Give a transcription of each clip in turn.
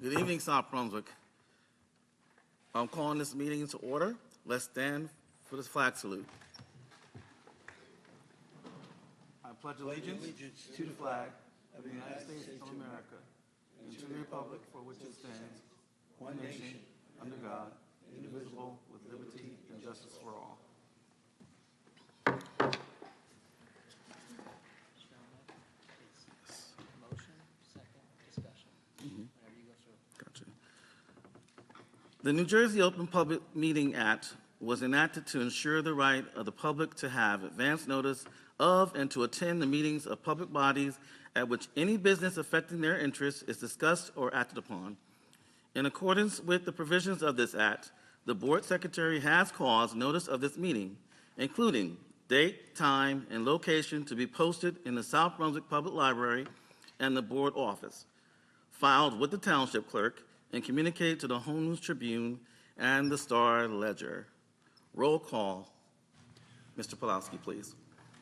Good evening, South Brunswick. I'm calling this meeting to order. Let's stand for this flag salute. I pledge allegiance to the flag of the United States of America and to the republic for which it stands, one nation, under God, indivisible, with liberty and justice for all. The New Jersey Open Public Meeting Act was enacted to ensure the right of the public to have advance notice of and to attend the meetings of public bodies at which any business affecting their interests is discussed or acted upon. In accordance with the provisions of this act, the Board Secretary has caused notice of this meeting, including date, time, and location to be posted in the South Brunswick Public Library and the Board office, filed with the Township Clerk, and communicated to the Home News Tribune and the Star Ledger. Roll call. Mr. Pawlowski, please.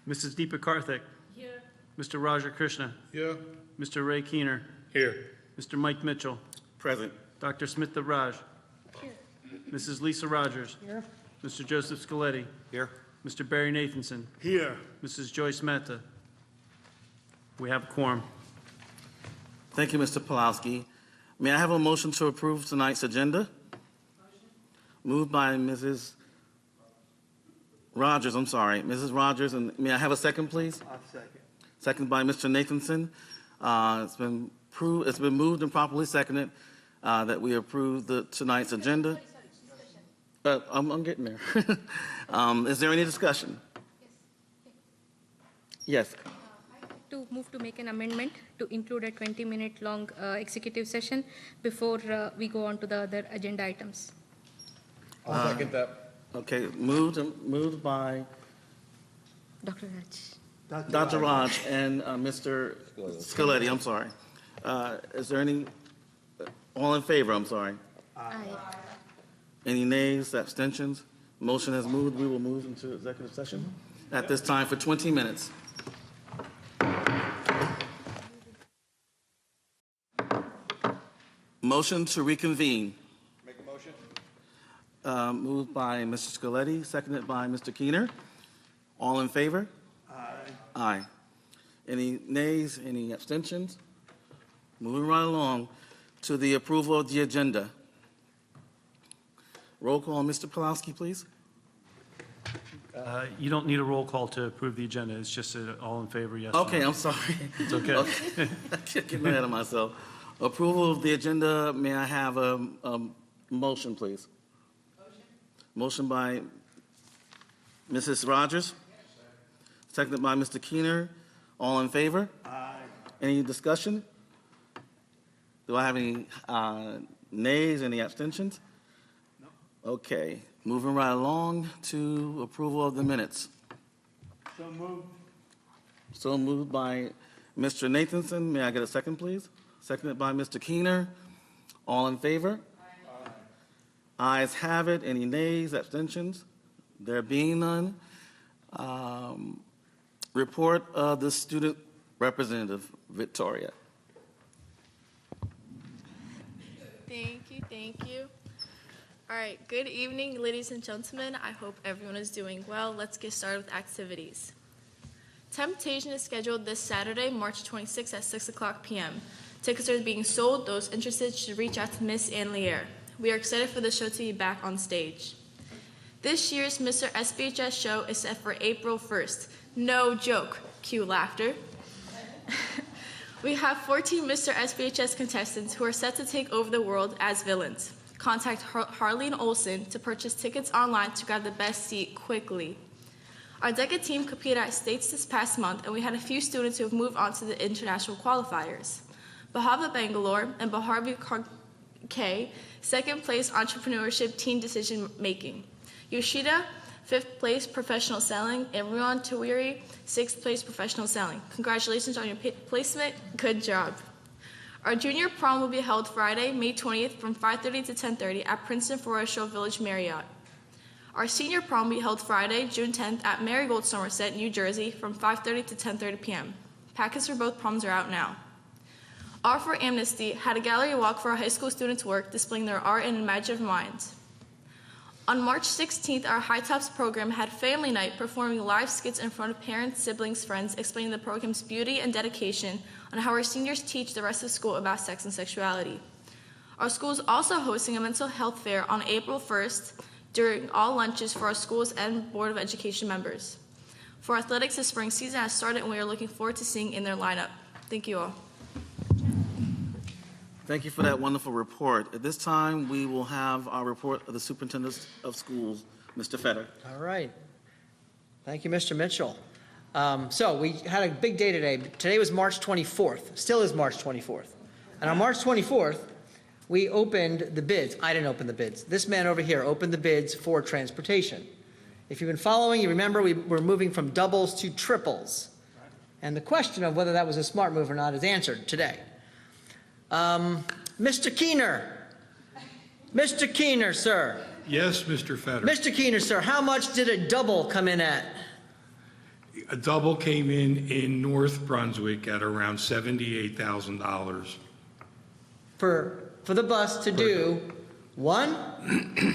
Mrs. Deepa Karthik. Here. Mr. Raja Krishna. Here. Mr. Ray Keener. Here. Mr. Mike Mitchell. Present. Dr. Smita Raj. Here. Mrs. Lisa Rogers. Here. Mr. Joseph Scoletti. Here. Mr. Barry Nathanson. Here. Mrs. Joyce Mehta. We have a quorum. Thank you, Mr. Pawlowski. May I have a motion to approve tonight's agenda? Motion. Moved by Mrs. Rogers, Mrs. Rogers, and may I have a second, please? I'll second. Second by Mr. Nathanson. It's been moved and properly seconded that we approve tonight's agenda. I'm getting there. Is there any discussion? Yes. To move to make an amendment to include a 20-minute long executive session before we go on to the other agenda items. I'll second that. Okay, moved by Dr. Raj. Dr. Raj and Mr. Scoletti. I'm sorry. Is there any, all in favor? I'm sorry. Aye. Any nays, abstentions? Motion has moved. We will move into executive session at this time for 20 minutes. Motion to reconvene. Make a motion. Moved by Mr. Scoletti, seconded by Mr. Keener. All in favor? Aye. Aye. Any nays, any abstentions? Moving right along to the approval of the agenda. Roll call, Mr. Pawlowski, please. You don't need a roll call to approve the agenda. It's just an all in favor, yes. Okay, no. I'm sorry. It's okay. I can't get ahead of myself. Approval of the agenda, may I have a motion, please? Motion by Mrs. Rogers, seconded by Mr. Keener. All in favor? Aye. Any discussion? Do I have any nays, any abstentions? No. Okay, moving right along to approval of the minutes. So moved. So moved by Mr. Nathanson. May I get a second, please? Seconded by Mr. Keener. All in favor? Aye. Ayes have it. Any nays, abstentions? There being none. Report of the student representative, Victoria. Thank you. All right, good evening, ladies and gentlemen. I hope everyone is doing well. Let's get started with activities. Temptation is scheduled this Saturday, March 26th at 6 o'clock p.m. Tickets are being sold. Those interested should reach out to Miss Ann Lear. We are excited for the show to be back on stage. This year's Mr. SBHS show is set for April 1st. No joke. Cue laughter. We have 14 Mr. SBHS contestants who are set to take over the world as villains. Contact Harleen Olsen to purchase tickets online to grab the best seat quickly. Our DECA team competed at states this past month, and we had a few students who have moved on to the international qualifiers. Bahava Bangalore and Baharvi K, second place entrepreneurship teen decision making. Yoshida, 5th place professional selling, and Ruan Tawiri, 6th place professional selling. Congratulations on your placement. Good job. Our junior prom will be held Friday, May 20th from 5:30 to 10:30 at Princeton Forest Village Marriott. Our senior prom will be held Friday, June 10th at Marigold, Somerset, New Jersey from 5:30 to 10:30 p.m. Packets for both proms are out now. Art for Amnesty had a gallery walk for our high school students' work displaying their art and imaginative minds. On March 16th, our High Tops program had Family Night, performing live skits in front of parents, siblings, friends, explaining the program's beauty and dedication on how our seniors teach the rest of school about sex and sexuality. Our school is also hosting a mental health fair on April 1st during all lunches for our schools and Board of Education members. For athletics, the spring season has started and we are looking forward to seeing in their lineup. Thank you all. Thank you for that wonderful report. At this time, we will have our report of the Superintendent of Schools, Mr. Fetter. All right. Thank you, Mr. Mitchell. So we had a big day today. Today was March 24th, still is March 24th. And on March 24th, we opened the bids. I didn't open the bids. This man over here opened the bids for transportation. If you've been following, you remember we were moving from doubles to triples. And the question of whether that was a smart move or not is answered today. Mr. Keener. Mr. Keener, sir. Yes, Mr. Fetter. Mr. Keener, sir, how much did a double come in at? A double came in North Brunswick at around $78,000. For the bus to do one,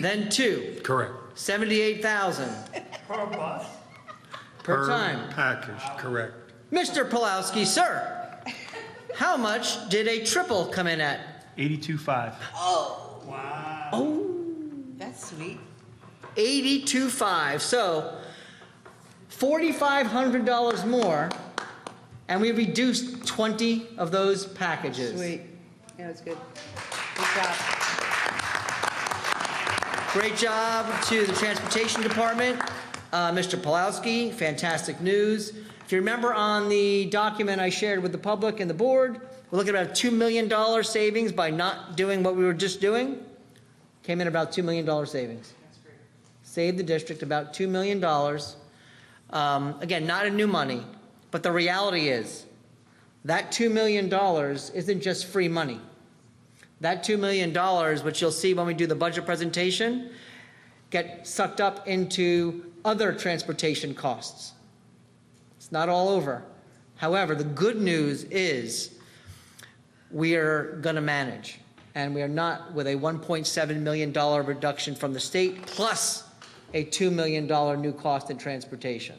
then two. Correct. 78,000. Per bus? Per time. Package, correct. Mr. Pulowski, sir, how much did a triple come in at? 82.5. Oh, That's sweet. 82.5. So $4,500 more, and we reduced 20 of those packages. Sweet. Yeah, it's good. Good job. Great job to the Transportation Department. Mr. Pulowski, fantastic news. If you remember on the document I shared with the public and the board, we're looking at about $2 million savings by not doing what we were just doing. Came in about $2 million savings. Saved the district about $2 million. Again, not a new money, but the reality is that $2 million isn't just free money. That $2 million, which you'll see when we do the budget presentation, get sucked up into other transportation costs. It's not all over. However, the good news is we are going to manage, and we are not with a $1.7 million reduction from the state plus a $2 million new cost in transportation.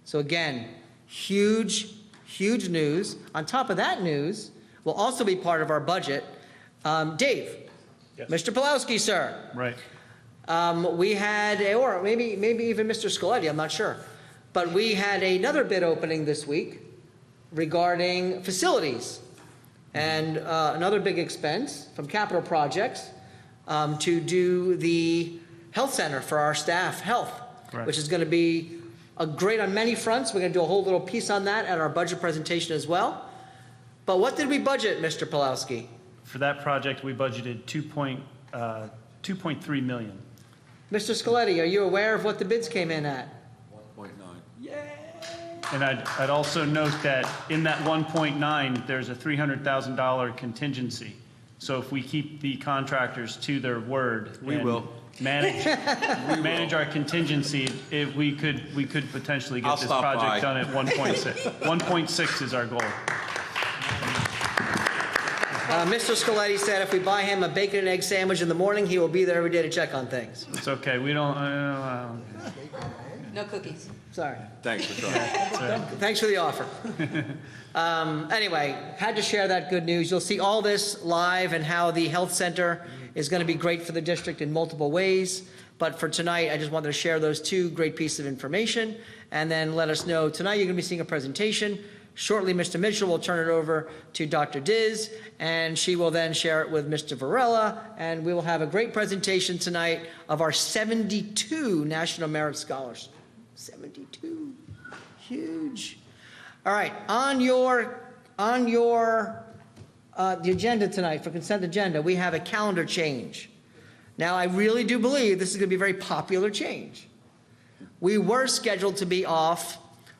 So again, huge, huge news. On top of that news, will also be part of our budget. Dave, Yes. Mr. Pulowski, sir. Right. We had, or maybe even Mr. Scoletti, I'm not sure. But we had another bid opening this week regarding facilities. And another big expense from capital projects to do the health center for our staff health, Correct. which is going to be great on many fronts. We're going to do a whole little piece on that at our budget presentation as well. But what did we budget, Mr. Pulowski? For that project, we budgeted 2.3 million. Mr. Scoletti, are you aware of what the bids came in at? 1.9. And I'd also note that in that 1.9, there's a $300,000 contingency. So if we keep the contractors to their word. We and will. Manage our contingency, we could potentially I'll get this stop by. project done at 1.6. 1.6 is our goal. Mr. Scoletti said if we buy him a bacon and egg sandwich in the morning, he will be there every day to check on things. It's okay, we don't, No cookies. Sorry. Thanks for trying. Thanks for the offer. Anyway, had to share that good news. You'll see all this live and how the health center is going to be great for the district in multiple ways. But for tonight, I just wanted to share those two great pieces of information and then let us know tonight you're going to be seeing a presentation. Shortly, Mr. Mitchell will turn it over to Dr. Diz, and she will then share it with Mr. Varela, and we will have a great presentation tonight of our 72 National Merit Scholars. 72. Huge. All right, on the agenda tonight for consent agenda, we have a calendar change. Now, I really do believe this is going to be a very popular change. We were scheduled to be off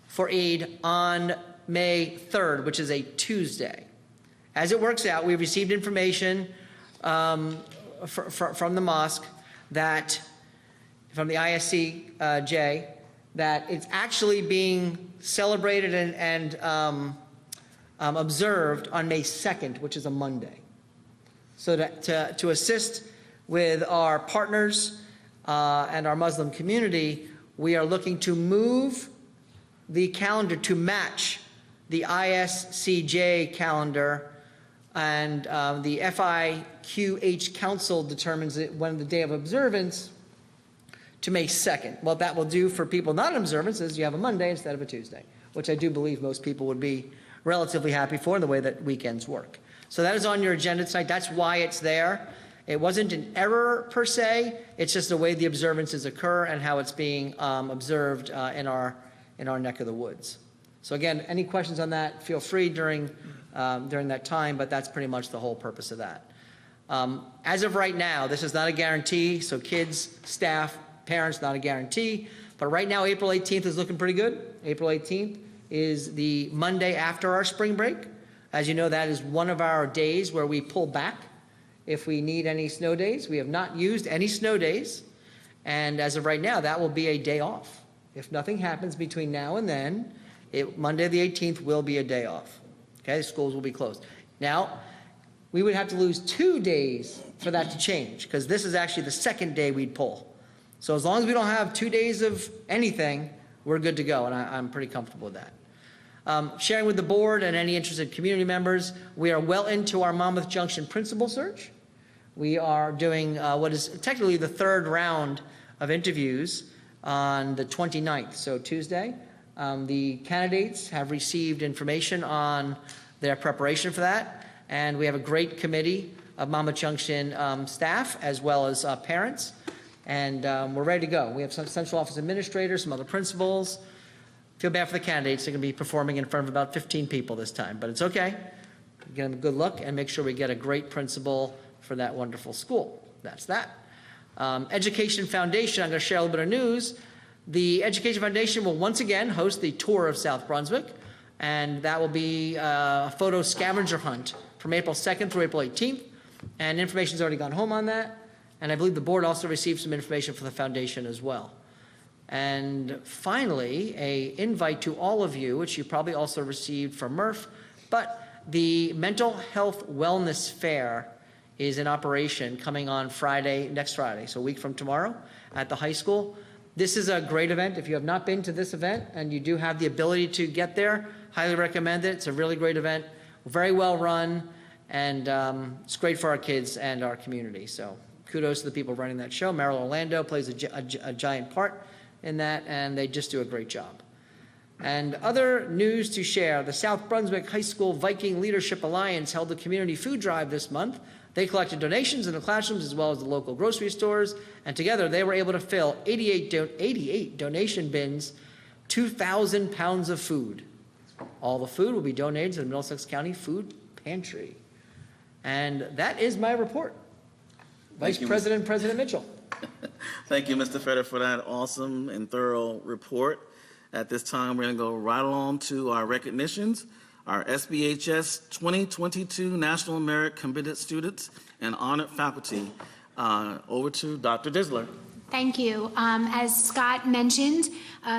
for Eid on May 3rd, which is a Tuesday. As it works out, we've received information from the mosque that, from the ISCJ, that it's actually being celebrated and observed on May 2nd, which is a Monday. So to assist with our partners and our Muslim community, we are looking to move the calendar to match the ISCJ calendar, and the FIQH Council determines when the day of observance to May 2nd. What that will do for people not in observance is you have a Monday instead of a Tuesday, which I do believe most people would be relatively happy for, the way that weekends work. So that is on your agenda tonight. That's why it's there. It wasn't an error per se. It's just the way the observances occur and how it's being observed in our neck of the woods. So again, any questions on that, feel free during that time, but that's pretty much the whole purpose of that. As of right now, this is not a guarantee, so kids, staff, parents, not a guarantee, but right now April 18th is looking pretty good. April 18th is the Monday after our spring break. As you know, that is one of our days where we pull back if we need any snow days. We have not used any snow days, and as of right now, that will be a day off. If nothing happens between now and then, Monday the 18th will be a day off. Okay, schools will be closed. Now, we would have to lose 2 days for that to change, because this is actually the second day we'd pull. So as long as we don't have 2 days of anything, we're good to go, and I'm pretty comfortable with that. Sharing with the board and any interested community members, we are well into our Monmouth Junction principal search. We are doing what is technically the third round of interviews on the 29th, so Tuesday. The candidates have received information on their preparation for that, and we have a great committee of Monmouth Junction staff as well as parents, and we're ready to go. We have some central office administrators, some other principals. Feel bad for the candidates. They're going to be performing in front of about 15 people this time, but it's okay. Give them a good look and make sure we get a great principal for that wonderful school. That's that. Education Foundation, I'm going to share a little bit of news. The Education Foundation will once again host the tour of South Brunswick, and that will be a photo scavenger hunt from April 2nd through April 18th, and information's already gone home on that, and I believe the board also received some information for the foundation as well. And finally, an invite to all of you, which you probably also received from Murph, but the Mental Health Wellness Fair is in operation coming on Friday, next Friday, so a week from tomorrow at the high school. This is a great event. If you have not been to this event and you do have the ability to get there, highly recommend it. It's a really great event, very well run, and it's great for our kids and our community. So kudos to the people running that show. Merrill Orlando plays a giant part in that, and they just do a great job. And other news to share, the South Brunswick High School Viking Leadership Alliance held a community food drive this month. They collected donations in the classrooms as well as the local grocery stores, and together they were able to fill 88 donation bins, 2,000 pounds of food. All the food will be donated to the Middlesex County Food Pantry. And that is my report. Vice President Mitchell. Thank you, Mr. Feder, for that awesome and thorough report. At this time, we're going to go right along to our recognitions. Our SBHS 2022 National Merit Committed Students and Honored Faculty. Over to Dr. Disler. Thank you. As Scott mentioned,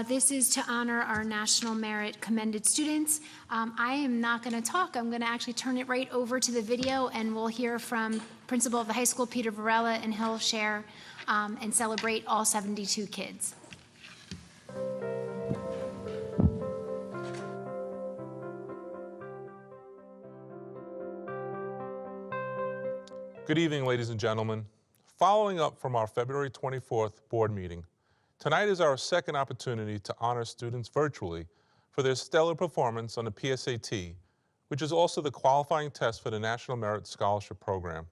this is to honor our National Merit Commended students. I am not going to talk. I'm going to actually turn it right over to the video, and we'll hear from Principal of the high school, Peter Varela, and he'll share and celebrate all 72 kids. Good evening, ladies and gentlemen. Following up from our February 24th board meeting, tonight is our second opportunity to honor students virtually for their stellar performance on the PSAT, which is also the qualifying test for the National Merit Scholarship Program.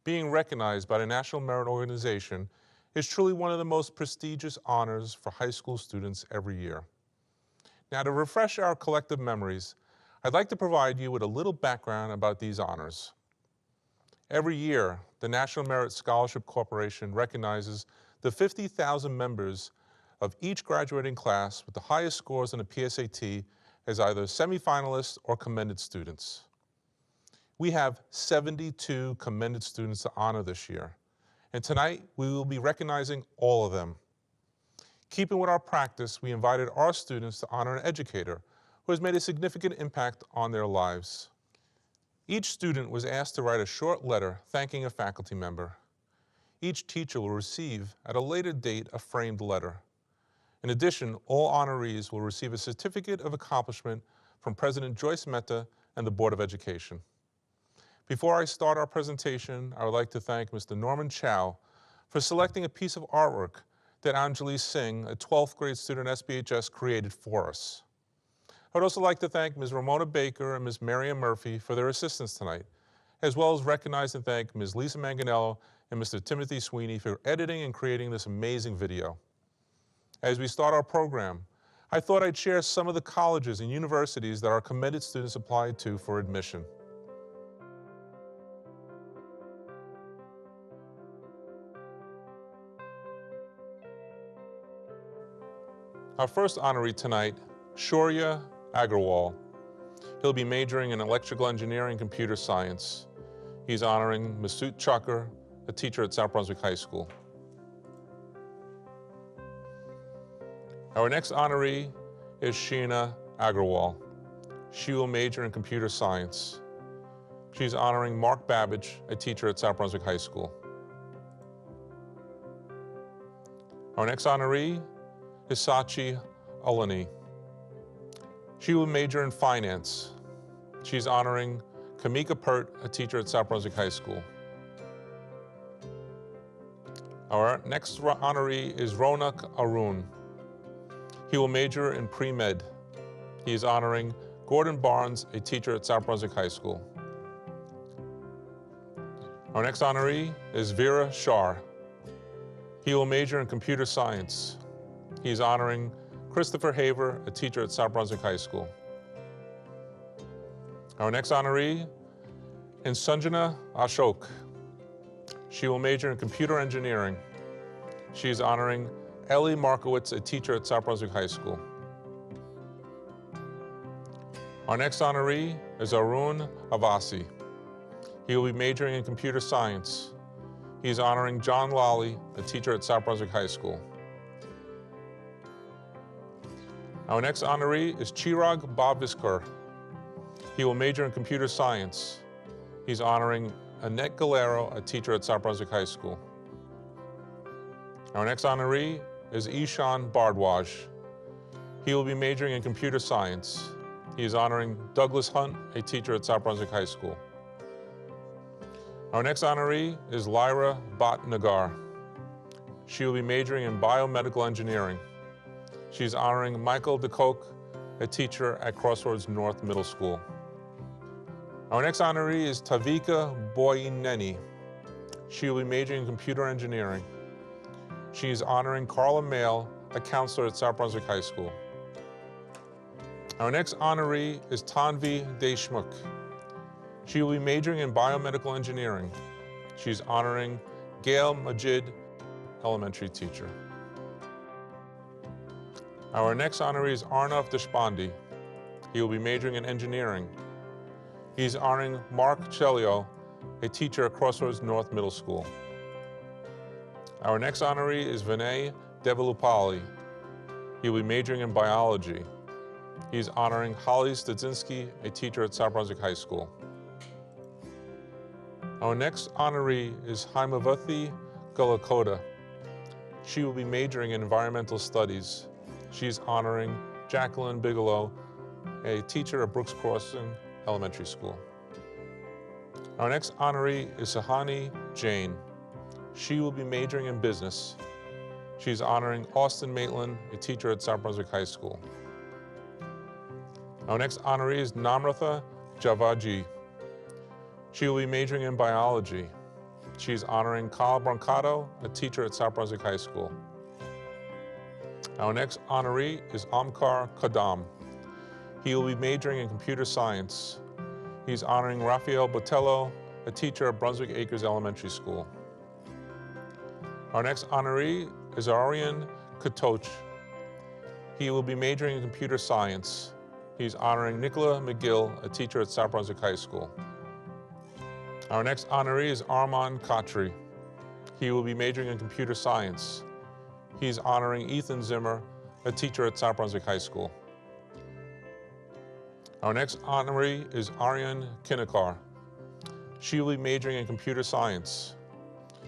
Being recognized by the National Merit Organization is truly one of the most prestigious honors for high school students every year. Now, to refresh our collective memories, I'd like to provide you with a little background about these honors. Every year, the National Merit Scholarship Corporation recognizes the 50,000 members of each graduating class with the highest scores on the PSAT as either semifinalists or commended students. We have 72 commended students to honor this year, and tonight we will be recognizing all of them. Keeping with our practice, we invited our students to honor an educator who has made a significant impact on their lives. Each student was asked to write a short letter thanking a faculty member. Each teacher will receive, at a later date, a framed letter. In addition, all honorees will receive a certificate of accomplishment from President Joyce Mehta and the Board of Education. Before I start our presentation, I would like to thank Mr. Norman Chow for selecting a piece of artwork that Anjali Singh, a 12th grade student at SBHS, created for us. I would also like to thank Ms. Ramona Baker and Ms. Miriam Murphy for their assistance tonight, as well as recognize and thank Ms. Lisa Manganello and Mr. Timothy Sweeney for editing and creating this amazing video. As we start our program, I thought I'd share some of the colleges and universities that our commended students applied to for admission. Our first honoree tonight, Shaurya Agarwal. He'll be majoring in electrical engineering and computer science. He's honoring Masut Chakar, a teacher at South Brunswick High School. Our next honoree is Sheena Agarwal. She will major in computer science. She's honoring Mark Babbage, a teacher at South Brunswick High School. Our next honoree is Sachi Alani. She will major in finance. She's honoring Kamika Pert, a teacher at South Brunswick High School. Our next honoree is Ronak Arun. He will major in pre-med. He is honoring Gordon Barnes, a teacher at South Brunswick High School. Our next honoree is Vera Shah. He will major in computer science. He's honoring Christopher Haver, a teacher at South Brunswick High School. Our next honoree is Sanjana Ashok. She will major in computer engineering. She is honoring Ellie Markowitz, a teacher at South Brunswick High School. Our next honoree is Arun Avasi. He will be majoring in computer science. He is honoring John Lally, a teacher at South Brunswick High School. Our next honoree is Chirag Bhavdiskar. He will major in computer science. He's honoring Annette Galero, a teacher at South Brunswick High School. Our next honoree is Ishan Bardwaj. He will be majoring in computer science. He is honoring Douglas Hunt, a teacher at South Brunswick High School. Our next honoree is Lyra Bhatnagar. She will be majoring in biomedical engineering. She's honoring Michael DeCoke, a teacher at Crossroads North Middle School. Our next honoree is Tavika Boyneni. She will be majoring in computer engineering. She is honoring Carla Mail, a counselor at South Brunswick High School. Our next honoree is Tanvi Deshmukh. She will be majoring in biomedical engineering. She's honoring Gail Majid, elementary teacher. Our next honoree is Arnav Deshpande. He will be majoring in engineering. He's honoring Mark Chelio, a teacher at Crossroads North Middle School. Our next honoree is Vinay Devalupalli. He will be majoring in biology. He's honoring Holly Stadzinski, a teacher at South Brunswick High School. Our next honoree is Haimavathi Gulakota. She will be majoring in environmental studies. She's honoring Jacqueline Bigelow, a teacher at Brooks Crossing Elementary School. Our next honoree is Sahani Jain. She will be majoring in business. She's honoring Austin Maitland, a teacher at South Brunswick High School. Our next honoree is Namratha Javaji. She will be majoring in biology. She's honoring Kyle Brancato, a teacher at South Brunswick High School. Our next honoree is Amkar Kadam. He will be majoring in computer science. He's honoring Rafael Botello, a teacher at Brunswick Acres Elementary School. Our next honoree is Aryan Katoch. He will be majoring in computer science. He's honoring Nicola McGill, a teacher at South Brunswick High School. Our next honoree is Armand Khatri. He will be majoring in computer science. He's honoring Ethan Zimmer, a teacher at South Brunswick High School. Our next honoree is Aryan Kinnikar. She will be majoring in computer science.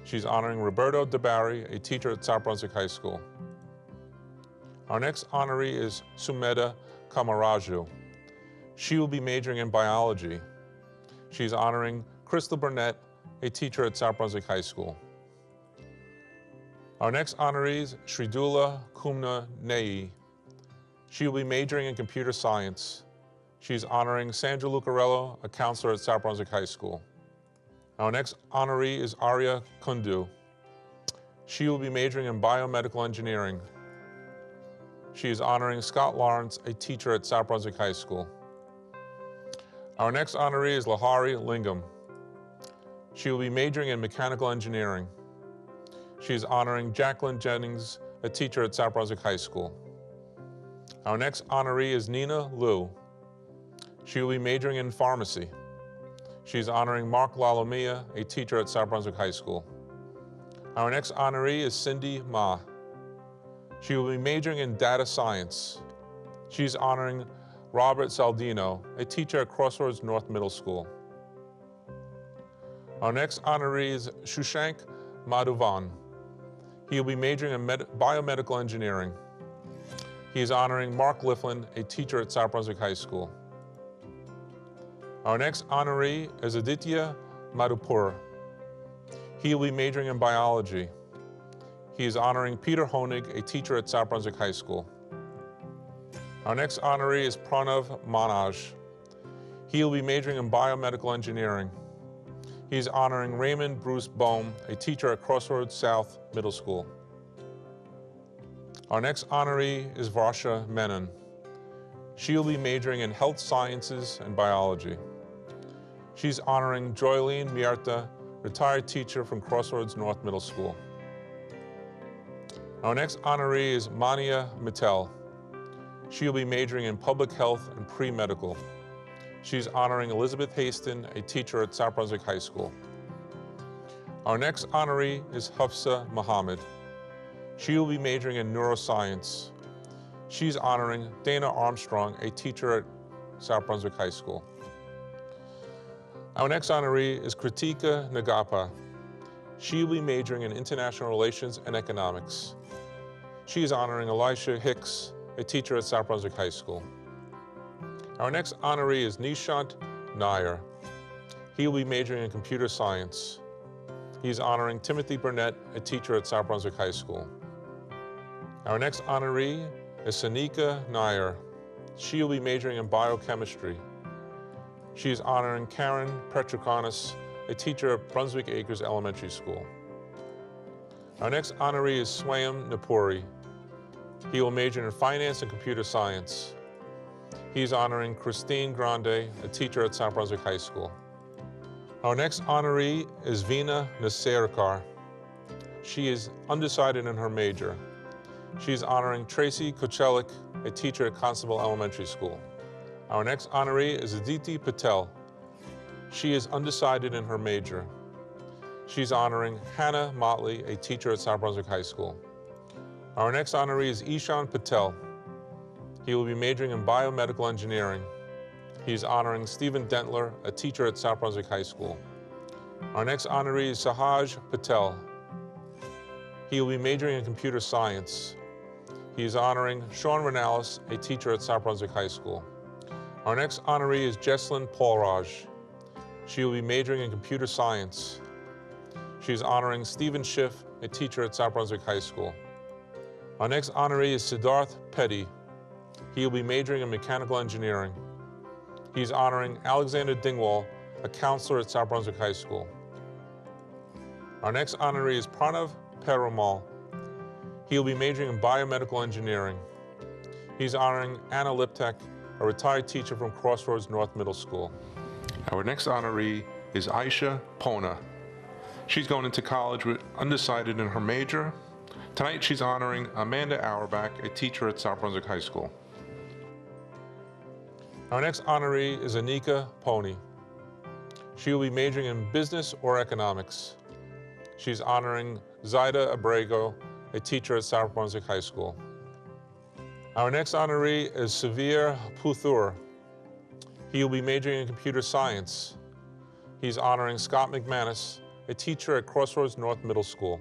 She's honoring Roberto DeBarry, a teacher at South Brunswick High School. Our next honoree is Sumeda Kamaraju. She will be majoring in biology. She's honoring Crystal Burnett, a teacher at South Brunswick High School. Our next honoree is Sridula Kumna Nei. She will be majoring in computer science. She's honoring Sandra Lucarello, a counselor at South Brunswick High School. Our next honoree is Arya Kundu. She will be majoring in biomedical engineering. She is honoring Scott Lawrence, a teacher at South Brunswick High School. Our next honoree is Lahari Lingam. She will be majoring in mechanical engineering. She is honoring Jacqueline Jennings, a teacher at South Brunswick High School. Our next honoree is Nina Liu. She will be majoring in pharmacy. She's honoring Mark Lalomia, a teacher at South Brunswick High School. Our next honoree is Cindy Ma. She will be majoring in data science. She's honoring Robert Saldino, a teacher at Crossroads North Middle School. Our next honoree is Shushank Madhuvan. He will be majoring in biomedical engineering. He is honoring Mark Lifflin, a teacher at South Brunswick High School. Our next honoree is Aditya Madhupur. He will be majoring in biology. He is honoring Peter Honig, a teacher at South Brunswick High School. Our next honoree is Pranav Manaj. He will be majoring in biomedical engineering. He is honoring Raymond Bruce Bohm, a teacher at Crossroads South Middle School. Our next honoree is Varsha Menon. She will be majoring in health sciences and biology. She's honoring Joylene Mierta, retired teacher from Crossroads North Middle School. Our next honoree is Mania Mittal. She will be majoring in public health and pre-medical. She's honoring Elizabeth Haston, a teacher at South Brunswick High School. Our next honoree is Hafsa Mohammed. She will be majoring in neuroscience. She's honoring Dana Armstrong, a teacher at South Brunswick High School. Our next honoree is Kritika Nagapa. She will be majoring in international relations and economics. She is honoring Elisha Hicks, a teacher at South Brunswick High School. Our next honoree is Nishant Nair. He will be majoring in computer science. He's honoring Timothy Burnett, a teacher at South Brunswick High School. Our next honoree is Sanika Nair. She will be majoring in biochemistry. She is honoring Karen Petrokonis, a teacher at Brunswick Acres Elementary School. Our next honoree is Swayam Napuri. He will major in finance and computer science. He's honoring Christine Grande, a teacher at South Brunswick High School. Our next honoree is Vina Nasirkar. She is undecided in her major. She's honoring Tracy Kochelik, a teacher at Constable Elementary School. Our next honoree is Aditi Patel. She is undecided in her major. She's honoring Hannah Motley, a teacher at South Brunswick High School. Our next honoree is Ishan Patel. He will be majoring in biomedical engineering. He's honoring Stephen Dentler, a teacher at South Brunswick High School. Our next honoree is Sahaj Patel. He will be majoring in computer science. He's honoring Sean Renalis, a teacher at South Brunswick High School. Our next honoree is Jesslyn Paulraj. She will be majoring in computer science. She's honoring Stephen Schiff, a teacher at South Brunswick High School. Our next honoree is Siddharth Petty. He will be majoring in mechanical engineering. He's honoring Alexander Dingwall, a counselor at South Brunswick High School. Our next honoree is Pranav Perumal. He will be majoring in biomedical engineering. He's honoring Anna Liptek, a retired teacher from Crossroads North Middle School. Our next honoree is Aisha Pona. She's going into college with undecided in her major. Tonight she's honoring Amanda Auerbach, a teacher at South Brunswick High School. Our next honoree is Anika Pony. She will be majoring in business or economics. She's honoring Zaida Abrego, a teacher at South Brunswick High School. Our next honoree is Severe Puthur. He will be majoring in computer science. He's honoring Scott McManus, a teacher at Crossroads North Middle School.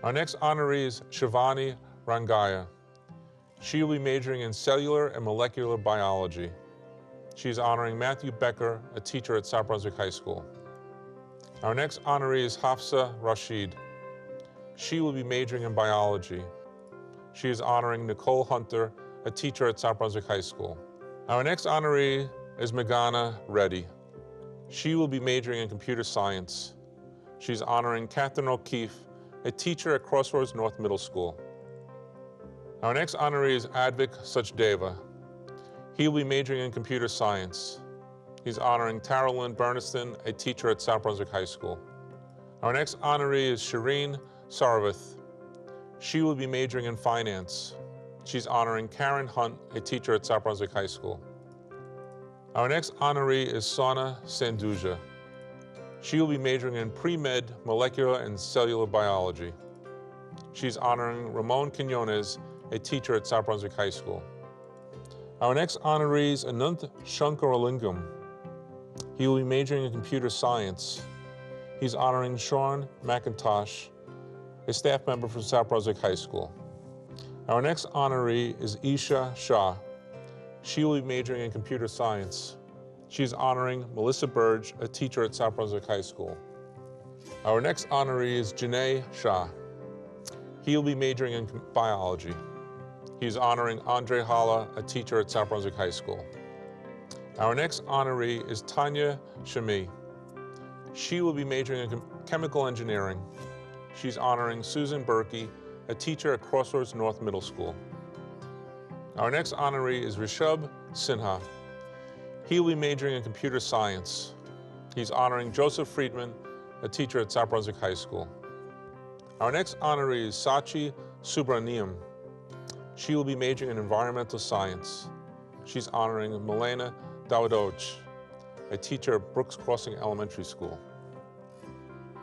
Our next honoree is Shivani Rangaya. She will be majoring in cellular and molecular biology. She's honoring Matthew Becker, a teacher at South Brunswick High School. Our next honoree is Hafsa Rashid. She will be majoring in biology. She is honoring Nicole Hunter, a teacher at South Brunswick High School. Our next honoree is Meghana Reddy. She will be majoring in computer science. She's honoring Catherine O'Keefe, a teacher at Crossroads North Middle School. Our next honoree is Advik Sachdeva. He will be majoring in computer science. He's honoring Tara Lynn Berniston, a teacher at South Brunswick High School. Our next honoree is Shireen Sarvith. She will be majoring in finance. She's honoring Karen Hunt, a teacher at South Brunswick High School. Our next honoree is Sana Sanduja. She will be majoring in pre-med, molecular, and cellular biology. She's honoring Ramon Quinones, a teacher at South Brunswick High School. Our next honoree is Ananth Shankaralingam. He will be majoring in computer science. He's honoring Sean McIntosh, a staff member from South Brunswick High School. Our next honoree is Isha Shah. She will be majoring in computer science. She's honoring Melissa Burge, a teacher at South Brunswick High School. Our next honoree is Janae Shah. He will be majoring in biology. He's honoring Andre Hala, a teacher at South Brunswick High School. Our next honoree is Tanya Shami. She will be majoring in chemical engineering. She's honoring Susan Berkey, a teacher at Crossroads North Middle School. Our next honoree is Rishabh Sinha. He will be majoring in computer science. He's honoring Joseph Friedman, a teacher at South Brunswick High School. Our next honoree is Sachi Subramaniam. She will be majoring in environmental science. She's honoring Milena Dawidovich, a teacher at Brooks Crossing Elementary School.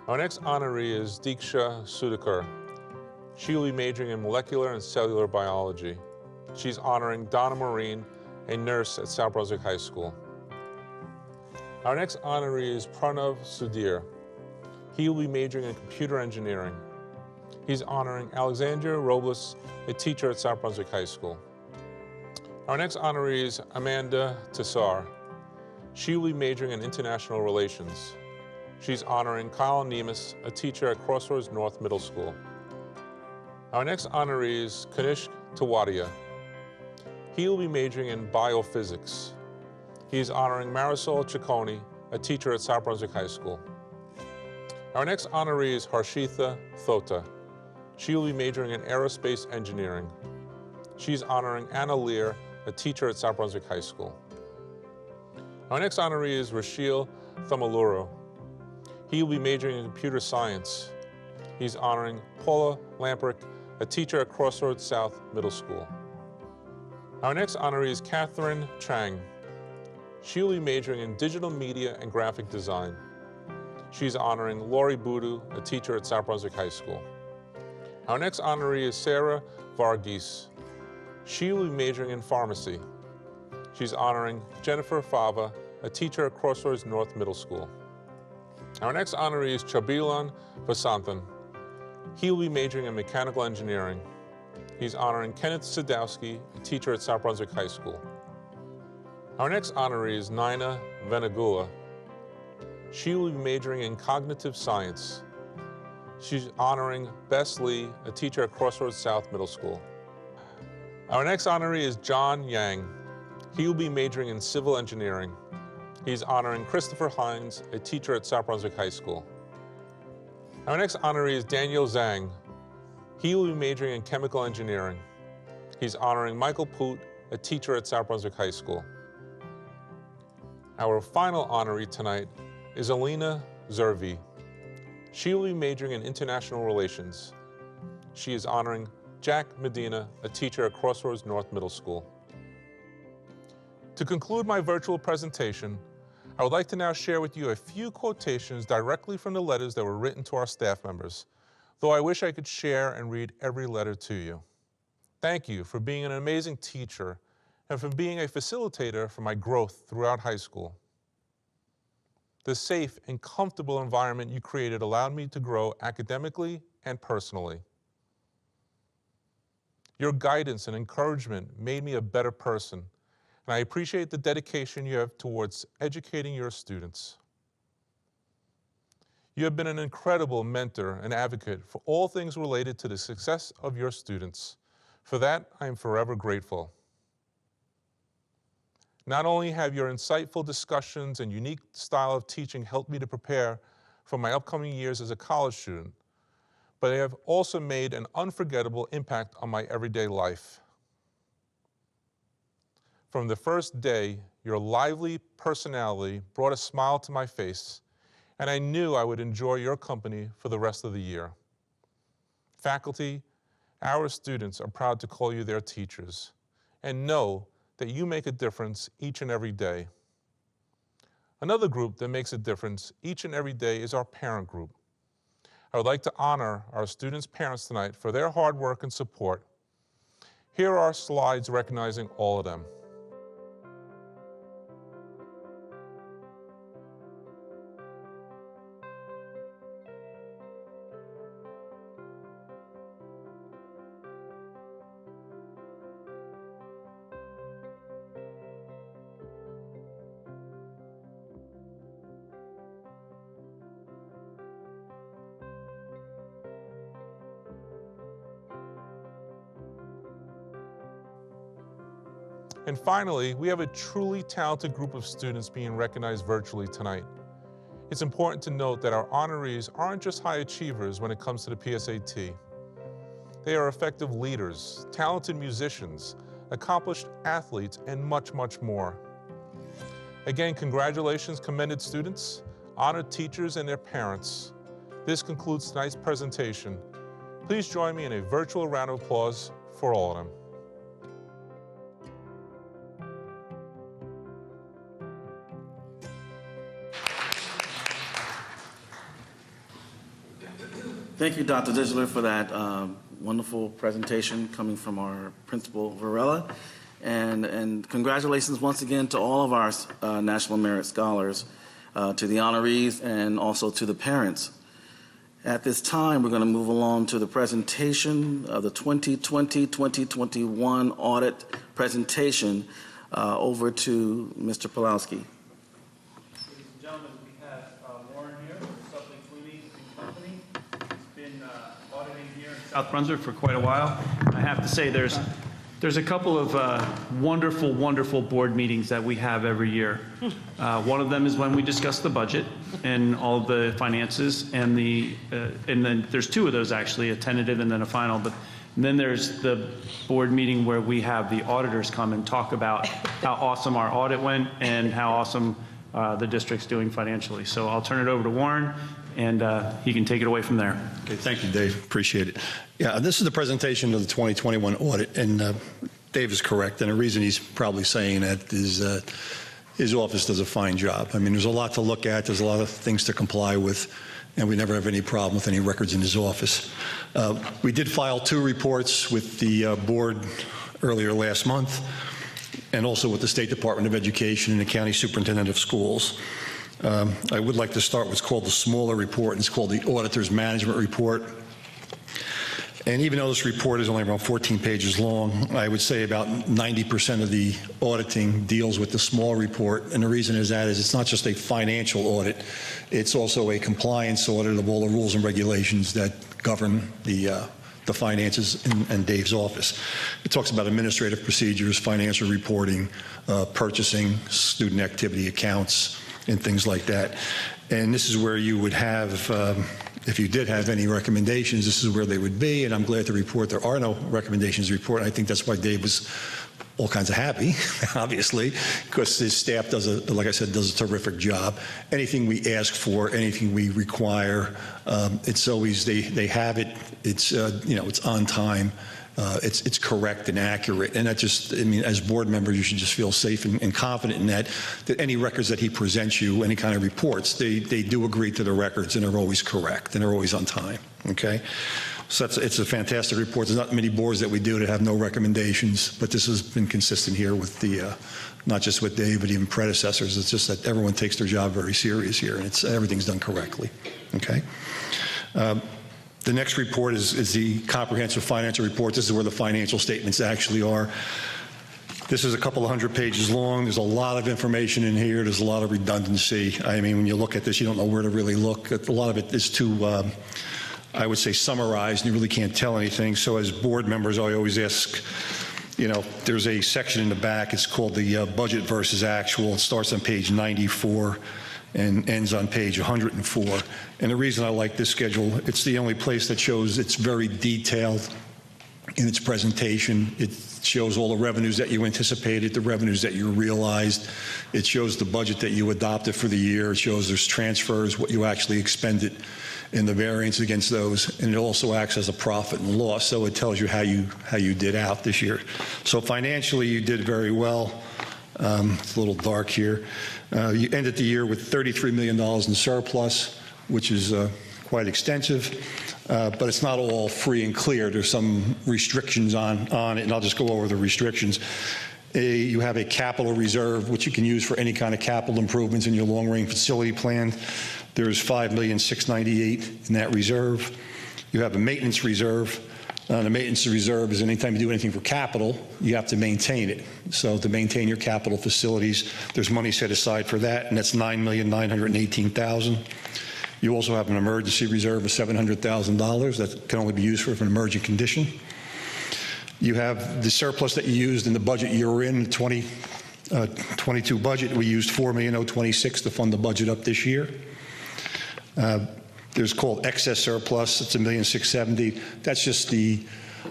Our next honoree is Diksha Sudhakar. She will be majoring in molecular and cellular biology. She's honoring Donna Marine, a nurse at South Brunswick High School. Our next honoree is Pranav Sudhir. He will be majoring in computer engineering. He's honoring Alexandria Robles, a teacher at South Brunswick High School. Our next honoree is Amanda Tassar. She will be majoring in international relations. She's honoring Kyle Nemus, a teacher at Crossroads North Middle School. Our next honoree is Kanishk Tawadia. He will be majoring in biophysics. He is honoring Marisol Ciccone, a teacher at South Brunswick High School. Our next honoree is Harshitha Thota. She will be majoring in aerospace engineering. She's honoring Anna Lear, a teacher at South Brunswick High School. Our next honoree is Rashil Thamaluro. He will be majoring in computer science. He's honoring Paula Lamprick, a teacher at Crossroads South Middle School. Our next honoree is Catherine Chang. She will be majoring in digital media and graphic design. She's honoring Lori Boodoo, a teacher at South Brunswick High School. Our next honoree is Sarah Varghese. She will be majoring in pharmacy. She's honoring Jennifer Fava, a teacher at Crossroads North Middle School. Our next honoree is Chabilan Vasanthan. He will be majoring in mechanical engineering. He's honoring Kenneth Sadowski, a teacher at South Brunswick High School. Our next honoree is Nina Venagula. She will be majoring in cognitive science. She's honoring Bess Lee, a teacher at Crossroads South Middle School. Our next honoree is John Yang. He will be majoring in civil engineering. He's honoring Christopher Hines, a teacher at South Brunswick High School. Our next honoree is Daniel Zhang. He will be majoring in chemical engineering. He's honoring Michael Poot, a teacher at South Brunswick High School. Our final honoree tonight is Alina Zervi. She will be majoring in international relations. She is honoring Jack Medina, a teacher at Crossroads North Middle School. To conclude my virtual presentation, I would like to now share with you a few quotations directly from the letters that were written to our staff members, though I wish I could share and read every letter to you. Thank you for being an amazing teacher and for being a facilitator for my growth throughout high school. The safe and comfortable environment you created allowed me to grow academically and personally. Your guidance and encouragement made me a better person, and I appreciate the dedication you have towards educating your students. You have been an incredible mentor and advocate for all things related to the success of your students. For that, I am forever grateful. Not only have your insightful discussions and unique style of teaching helped me to prepare for my upcoming years as a college student, but they have also made an unforgettable impact on my everyday life. From the first day, your lively personality brought a smile to my face, and I knew I would enjoy your company for the rest of the year. Faculty, our students are proud to call you their teachers, and know that you make a difference each and every day. Another group that makes a difference each and every day is our parent group. I would like to honor our students' parents tonight for their hard work and support. Here are slides recognizing all of them. And finally, we have a truly talented group of students being recognized virtually tonight. It's important to note that our honorees aren't just high achievers when it comes to the PSAT. They are effective leaders, talented musicians, accomplished athletes, and much, much more. Again, congratulations, commended students, honored teachers, and their parents. This concludes tonight's presentation. Please join me in a virtual round of applause for all of them. Thank you, Dr. Digeler, for that wonderful presentation coming from our Principal Varela. And congratulations once again to all of our National Merit Scholars, to the honorees, and also to the parents. At this time, we're going to move along to the presentation of the 2020-2021 audit presentation. Over to Mr. Pawlowski. Ladies and gentlemen, we have Warren here, Suffolk Cleaning and Company. He's been auditing here in South Brunswick for quite a while. I have to say there's a couple of wonderful, wonderful board meetings that we have every year. One of them is when we discuss the budget and all of the finances, and then there's two of those actually, a tentative and then a final. But and then there's the board meeting where we have the auditors come and talk about how awesome our audit went and how awesome the district's doing financially. So I'll turn it over to Warren, and he can take it away from there. Okay, thank you, Dave. Appreciate it. Yeah, this is the presentation of the 2021 audit, and Dave is correct. And the reason he's probably saying that is his office does a fine job. I mean, there's a lot to look at. There's a lot of things to comply with, and we never have any problem with any records in his office. We did file 2 reports with the board earlier last month, and also with the State Department of Education and the County Superintendent of Schools. I would like to start what's called the smaller report, and it's called the Auditor's Management Report. And even though this report is only around 14 pages long, I would say about 90% of the auditing deals with the small report. And the reason is that it's not just a financial audit, it's also a compliance audit of all the rules and regulations that govern the finances in Dave's office. It talks about administrative procedures, financial reporting, purchasing, student activity accounts, and things like that. And this is where you would have, if you did have any recommendations, this is where they would be. And I'm glad to report there are no recommendations to report. I think that's why Dave was all kinds of happy, obviously, because his staff does, like I said, does a terrific job. Anything we ask for, anything we require, it's always, they have it. It's, it's on time. It's correct and accurate. And that just, I mean, as board members, you should just feel safe and confident in that any records that he presents you, any kind of reports, they do agree to the records, and they're always correct and they're always on time. Okay. So it's a fantastic report. There's not many boards that we do that have no recommendations, but this has been consistent here with the, not just with Dave, but even predecessors. It's just that everyone takes their job very serious here, and everything's done correctly. Okay. The next report is the comprehensive financial report. This is where the financial statements actually are. This is a couple of hundred pages long. There's a lot of information in here. There's a lot of redundancy. I mean, when you look at this, you don't know where to really look. A lot of it is too, I would say, summarized, and you really can't tell anything. So as board members, I always ask, you know, there's a section in the back. It's called the budget versus actual. It starts on page 94 and ends on page 104. And the reason I like this schedule, it's the only place that shows it's very detailed in its presentation. It shows all the revenues that you anticipated, the revenues that you realized. It shows the budget that you adopted for the year. It shows there's transfers, what you actually expended, and the variance against those. And it also acts as a profit and loss, so it tells you how you did out this year. So financially, you did very well. It's a little dark here. You ended the year with $33 million in surplus, which is quite extensive, but it's not all free and clear. There's some restrictions on it, and I'll just go over the restrictions. You have a capital reserve, which you can use for any kind of capital improvements in your long-range facility plan. There's $5,698,000 in that reserve. You have a maintenance reserve. The maintenance reserve is anytime you do anything for capital, you have to maintain it. So to maintain your capital facilities, there's money set aside for that, and that's $9,918,000. You also have an emergency reserve of $700,000 that can only be used for an emergent condition. You have the surplus that you used in the budget you were in, the 2022 budget. We used $4,026,000 to fund the budget up this year. There's called excess surplus. It's $1,670,000. That's just the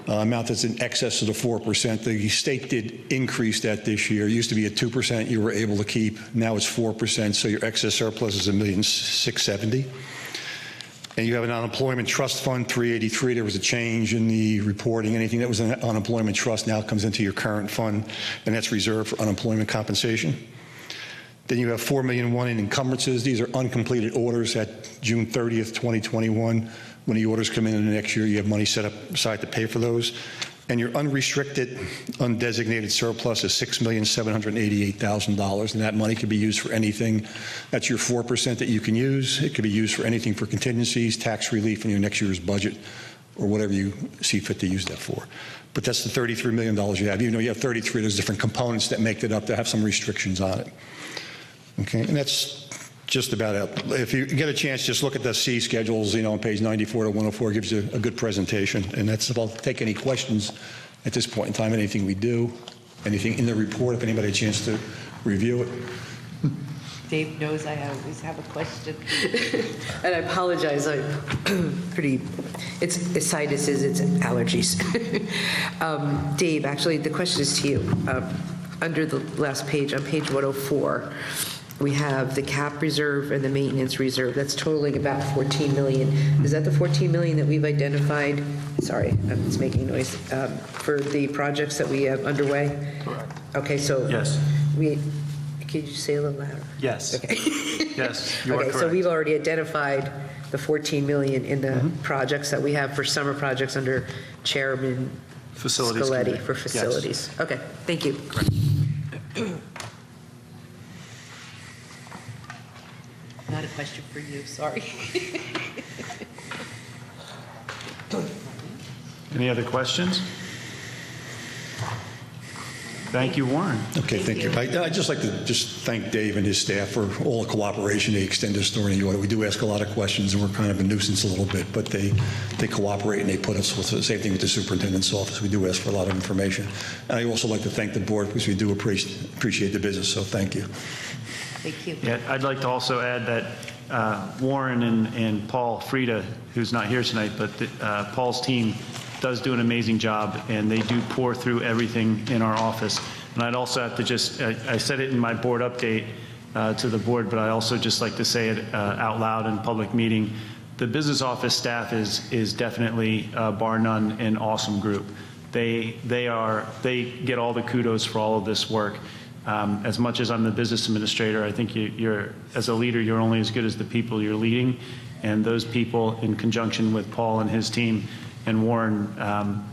amount that's in excess of the 4%. The state did increase that this year. It used to be at 2% you were able to keep. Now it's 4%, so your excess surplus is $1,670,000. And you have an unemployment trust fund, $383,000. There was a change in the reporting. Anything that was an unemployment trust now comes into your current fund, and that's reserved for unemployment compensation. Then you have $4,000,001 in encumbrances. These are uncompleted orders at June 30th, 2021. When the orders come in the next year, you have money set aside to pay for those. And your unrestricted, undesignated surplus is $6,788,000, and that money can be used for anything. That's your 4% that you can use. It can be used for anything for contingencies, tax relief in your next year's budget, or whatever you see fit to use that for. But that's the $33 million you have. Even though you have 33, there's different components that make it up that have some restrictions on it. Okay, and that's just about it. If you get a chance, just look at the C schedules, you know, on page 94 to 104. It gives you a good presentation. And that's, I'll take any questions at this point in time, anything we do, anything in the report, if anybody had a chance to review it. Dave knows I always have a question. And I apologize, I'm pretty, it's sinuses, it's allergies. Dave, actually, the question is to you. Under the last page, on page 104, we have the cap reserve and the maintenance reserve. That's totaling about $14 million. Is that the $14 million that we've identified? Sorry, it's making noise. For the projects that we have underway? Correct. Okay, so Yes. Could you say a little louder? Yes. Okay. Yes, you are Okay, correct. so we've already identified the $14 million in the projects that we have for summer projects under Chairman Facilities Scaletti Committee. for facilities. Okay, thank you. Not a question for you, sorry. Any other questions? Thank you, Warren. Okay, thank you. I'd just like to thank Dave and his staff for all the cooperation they extend us during the audit. We do ask a lot of questions, and we're kind of a nuisance a little bit, but they cooperate and they put us with the same thing with the superintendent's office. We do ask for a lot of information. And I also like to thank the board because we do appreciate the business, so thank you. Thank you. Yeah, I'd like to also add that Warren and Paul Frieda, who's not here tonight, but Paul's team does do an amazing job, and they do pour through everything in our office. And I'd also have to I said it in my board update to the board, but I also just like to say it out loud in public meeting. The business office staff is definitely, bar none, an awesome group. They get all the kudos for all of this work. As much as I'm the business administrator, I think you're as a leader, you're only as good as the people you're leading. And those people, in conjunction with Paul and his team, and Warren,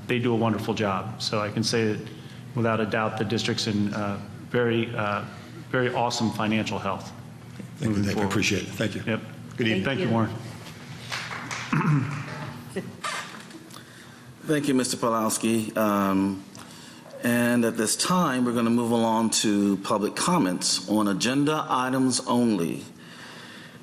they do a wonderful job. So I can say that without a doubt, the district's in very awesome financial health. Thank you, Dave. I appreciate it. Thank you. Yep. Good evening. Thank you, Warren. Thank you, Mr. Pawlowski. And at this time, we're going to move along to public comments on agenda items only.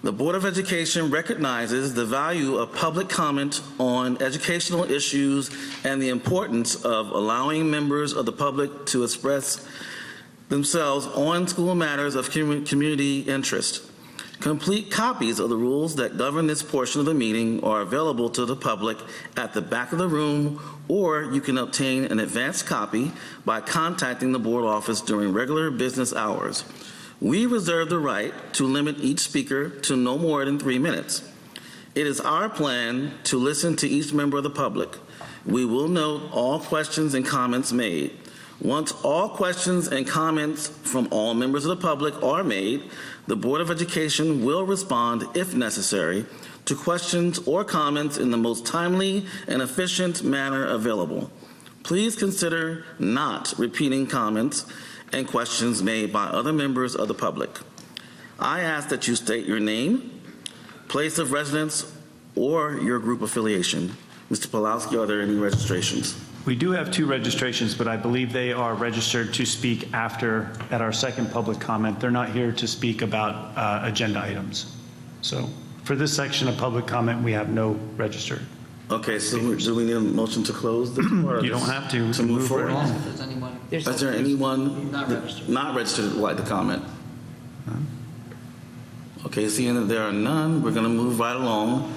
The Board of Education recognizes the value of public comment on educational issues and the importance of allowing members of the public to express themselves on school matters of community interest. Complete copies of the rules that govern this portion of the meeting are available to the public at the back of the room, or you can obtain an advanced copy by contacting the board office during regular business hours. We reserve the right to limit each speaker to no more than 3 minutes. It is our plan to listen to each member of the public. We will note all questions and comments made. Once all questions and comments from all members of the public are made, the Board of Education will respond, if necessary, to questions or comments in the most timely and efficient manner available. Please consider not repeating comments and questions made by other members of the public. I ask that you state your name, place of residence, or your group affiliation. Mr. Pawlowski, are there any registrations? We do have 2 registrations, but I believe they are registered to speak at our second public comment. They're not here to speak about agenda items. So for this section of public comment, we have no registered. Okay, so do we need a motion to close this? You don't have to. To move forward? There's Is there anyone not registered who would like to comment? Okay, seeing that there are none, we're going to move right along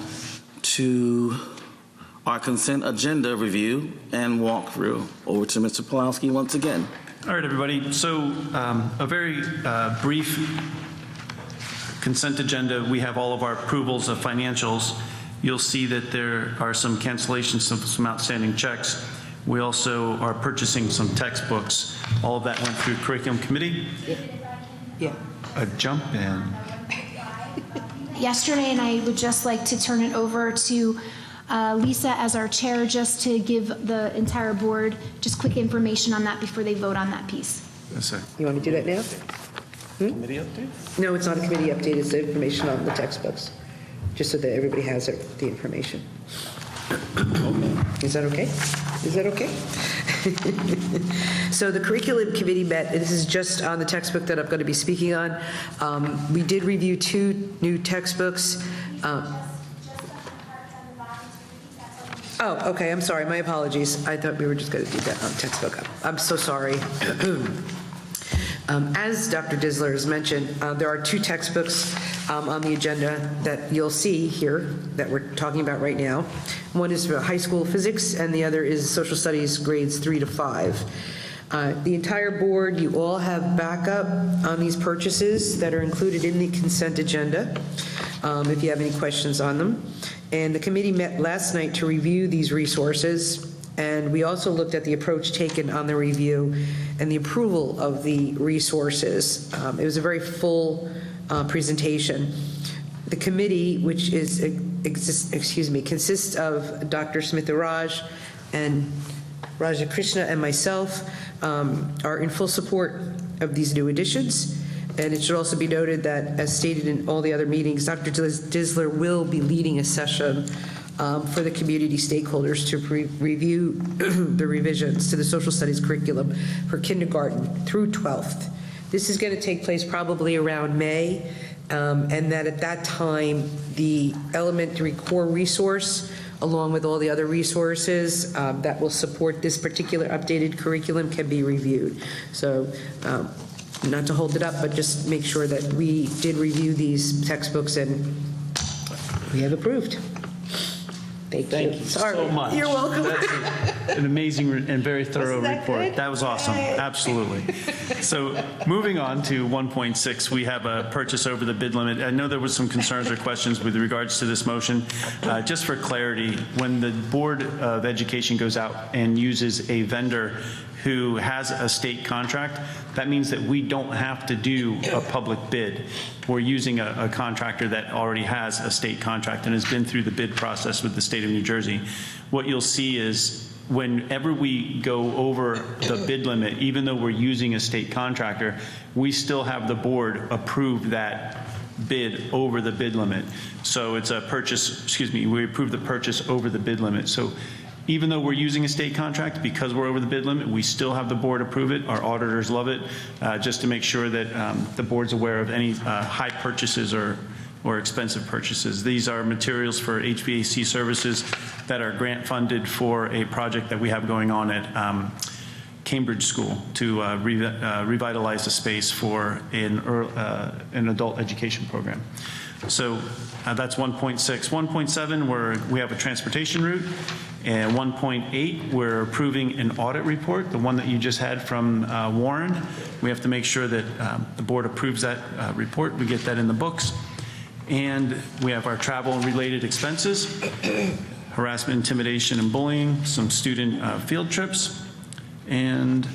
to our consent agenda review and walkthrough. Over to Mr. Pawlowski once again. All right, everybody. So a very brief consent agenda. We have all of our approvals of financials. You'll see that there are some cancellations of some outstanding checks. We also are purchasing some textbooks. All of that went through curriculum committee. Yeah. A jump in. Yesterday, and I would just like to turn it over to Lisa as our chair, just to give the entire board just quick information on that before they vote on that piece. Yes, sir. You want to do that now? Committee update? No, it's not a committee update, it's the information on the textbooks, just so that everybody has the information. Is that okay? Is that okay? So the curriculum committee met, and this is just on the textbook that I'm going to be speaking on. We did review 2 new textbooks. Oh, okay, I'm sorry, my apologies. I thought we were just going to do that on textbook. I'm so sorry. As Dr. Disler has mentioned, there are 2 textbooks on the agenda that you'll see here that we're talking about right now. One is for high school physics, and the other is social studies grades 3 to 5. The entire board, you all have backup on these purchases that are included in the consent agenda, if you have any questions on them. And the committee met last night to review these resources, and we also looked at the approach taken on the review and the approval of the resources. It was a very full presentation. The committee, which consists of Dr. Smitharaj and Raja Krishna and myself, are in full support of these new additions. And it should also be noted that, as stated in all the other meetings, Dr. Disler will be leading a session for the community stakeholders to review the revisions to the social studies curriculum for kindergarten through 12th. This is going to take place probably around May, and that at that time, the elementary core resource, along with all the other resources that will support this particular updated curriculum, can be reviewed. So not to hold it up, but just make sure that we did review these textbooks and we have approved. Thank you Sorry. So much. You're welcome. That's an amazing and very thorough report. Good? That was awesome. Absolutely. So moving on to 1.6, we have a purchase over the bid limit. I know there was some concerns or questions with regards to this motion. Just for clarity, when the Board of Education goes out and uses a vendor who has a state contract, that means that we don't have to do a public bid. We're using a contractor that already has a state contract and has been through the bid process with the state of New Jersey. What you'll see is whenever we go over the bid limit, even though we're using a state contractor, we still have the board approve that bid over the bid limit. So it's a purchase, we approve the purchase over the bid limit. So even though we're using a state contract, because we're over the bid limit, we still have the board approve it. Our auditors love it, just to make sure that the board's aware of any high purchases or expensive purchases. These are materials for HVAC services that are grant funded for a project that we have going on at Cambridge School to revitalize the space for an adult education program. So that's 1.6. 1.7, we have a transportation route. And 1.8, we're approving an audit report, the one that you just had from Warren. We have to make sure that the board approves that report. We get that in the books. And we have our travel and related expenses, harassment, intimidation, and bullying, some student field trips, and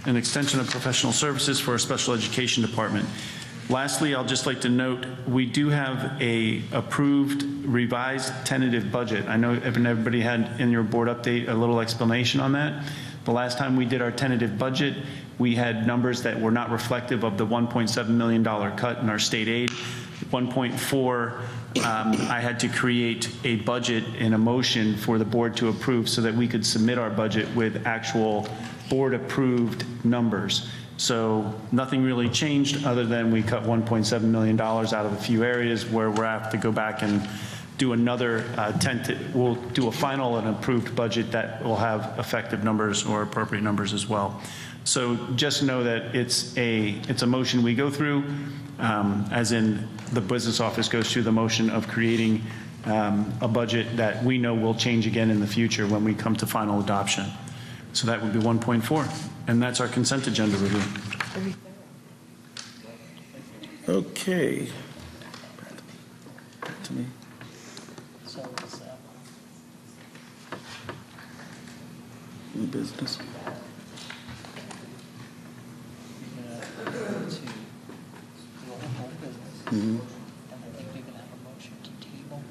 an extension of professional services for our special education department. Lastly, I'll just like to note, we do have a approved revised tentative budget. I know everybody had in your board update a little explanation on that. The last time we did our tentative budget, we had numbers that were not reflective of the $1.7 million cut in our state aid. 1.4, I had to create a budget and a motion for the board to approve so that we could submit our budget with actual board approved numbers. So nothing really changed other than we cut $1.7 million out of a few areas where we'll have to go back and do another we'll do a final and approved budget that will have effective numbers or appropriate numbers as well. So just know that it's a motion we go through, as in the business office goes through the motion of creating a budget that we know will change again in the future when we come to final adoption. So that would be 1.4, and that's our consent agenda review. Okay. Back to me. New business. Mm-hmm. And I think we're going to have a motion to table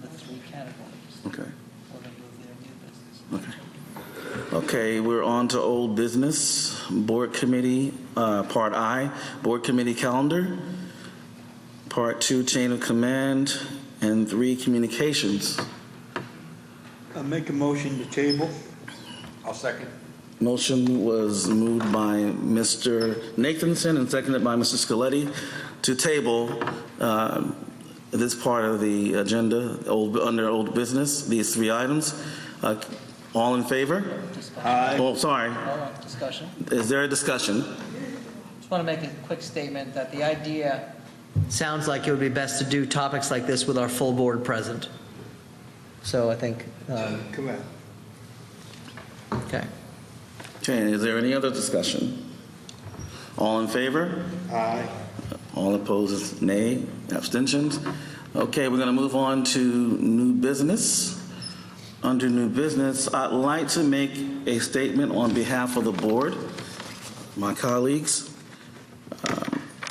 the three categories. Okay. We're going to move their new business. Okay. Okay, we're on to old business. Board committee, part I, board committee calendar. Part 2, chain of command. And 3, communications. I'll make a motion to table. I'll second. Motion was moved by Mr. Nathanson and seconded by Mr. Scaletti to table this part of the agenda under old business, these 3 items. All in favor? Aye. Oh, sorry. Discussion. Is there a discussion? Just want to make a quick statement that the idea sounds like it would be best to do topics like this with our full board present. So I think. Correct. Okay, is there any other discussion? All in favor? Aye. All opposed, nay. Abstentions? Okay, we're going to move on to new business. Under new business, I'd like to make a statement on behalf of the board, my colleagues.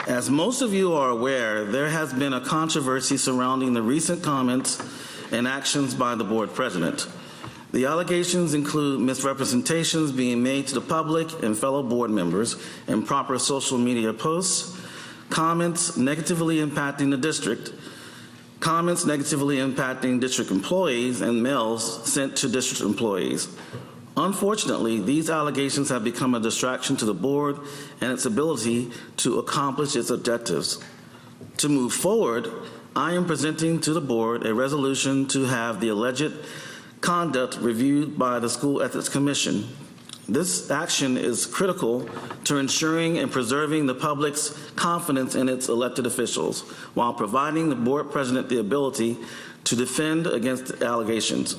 As most of you are aware, there has been a controversy surrounding the recent comments and actions by the board president. The allegations include misrepresentations being made to the public and fellow board members, improper social media posts, comments negatively impacting the district, comments negatively impacting district employees, and mails sent to district employees. Unfortunately, these allegations have become a distraction to the board and its ability to accomplish its objectives. To move forward, I am presenting to the board a resolution to have the alleged conduct reviewed by the School Ethics Commission. This action is critical to ensuring and preserving the public's confidence in its elected officials, while providing the board president the ability to defend against allegations.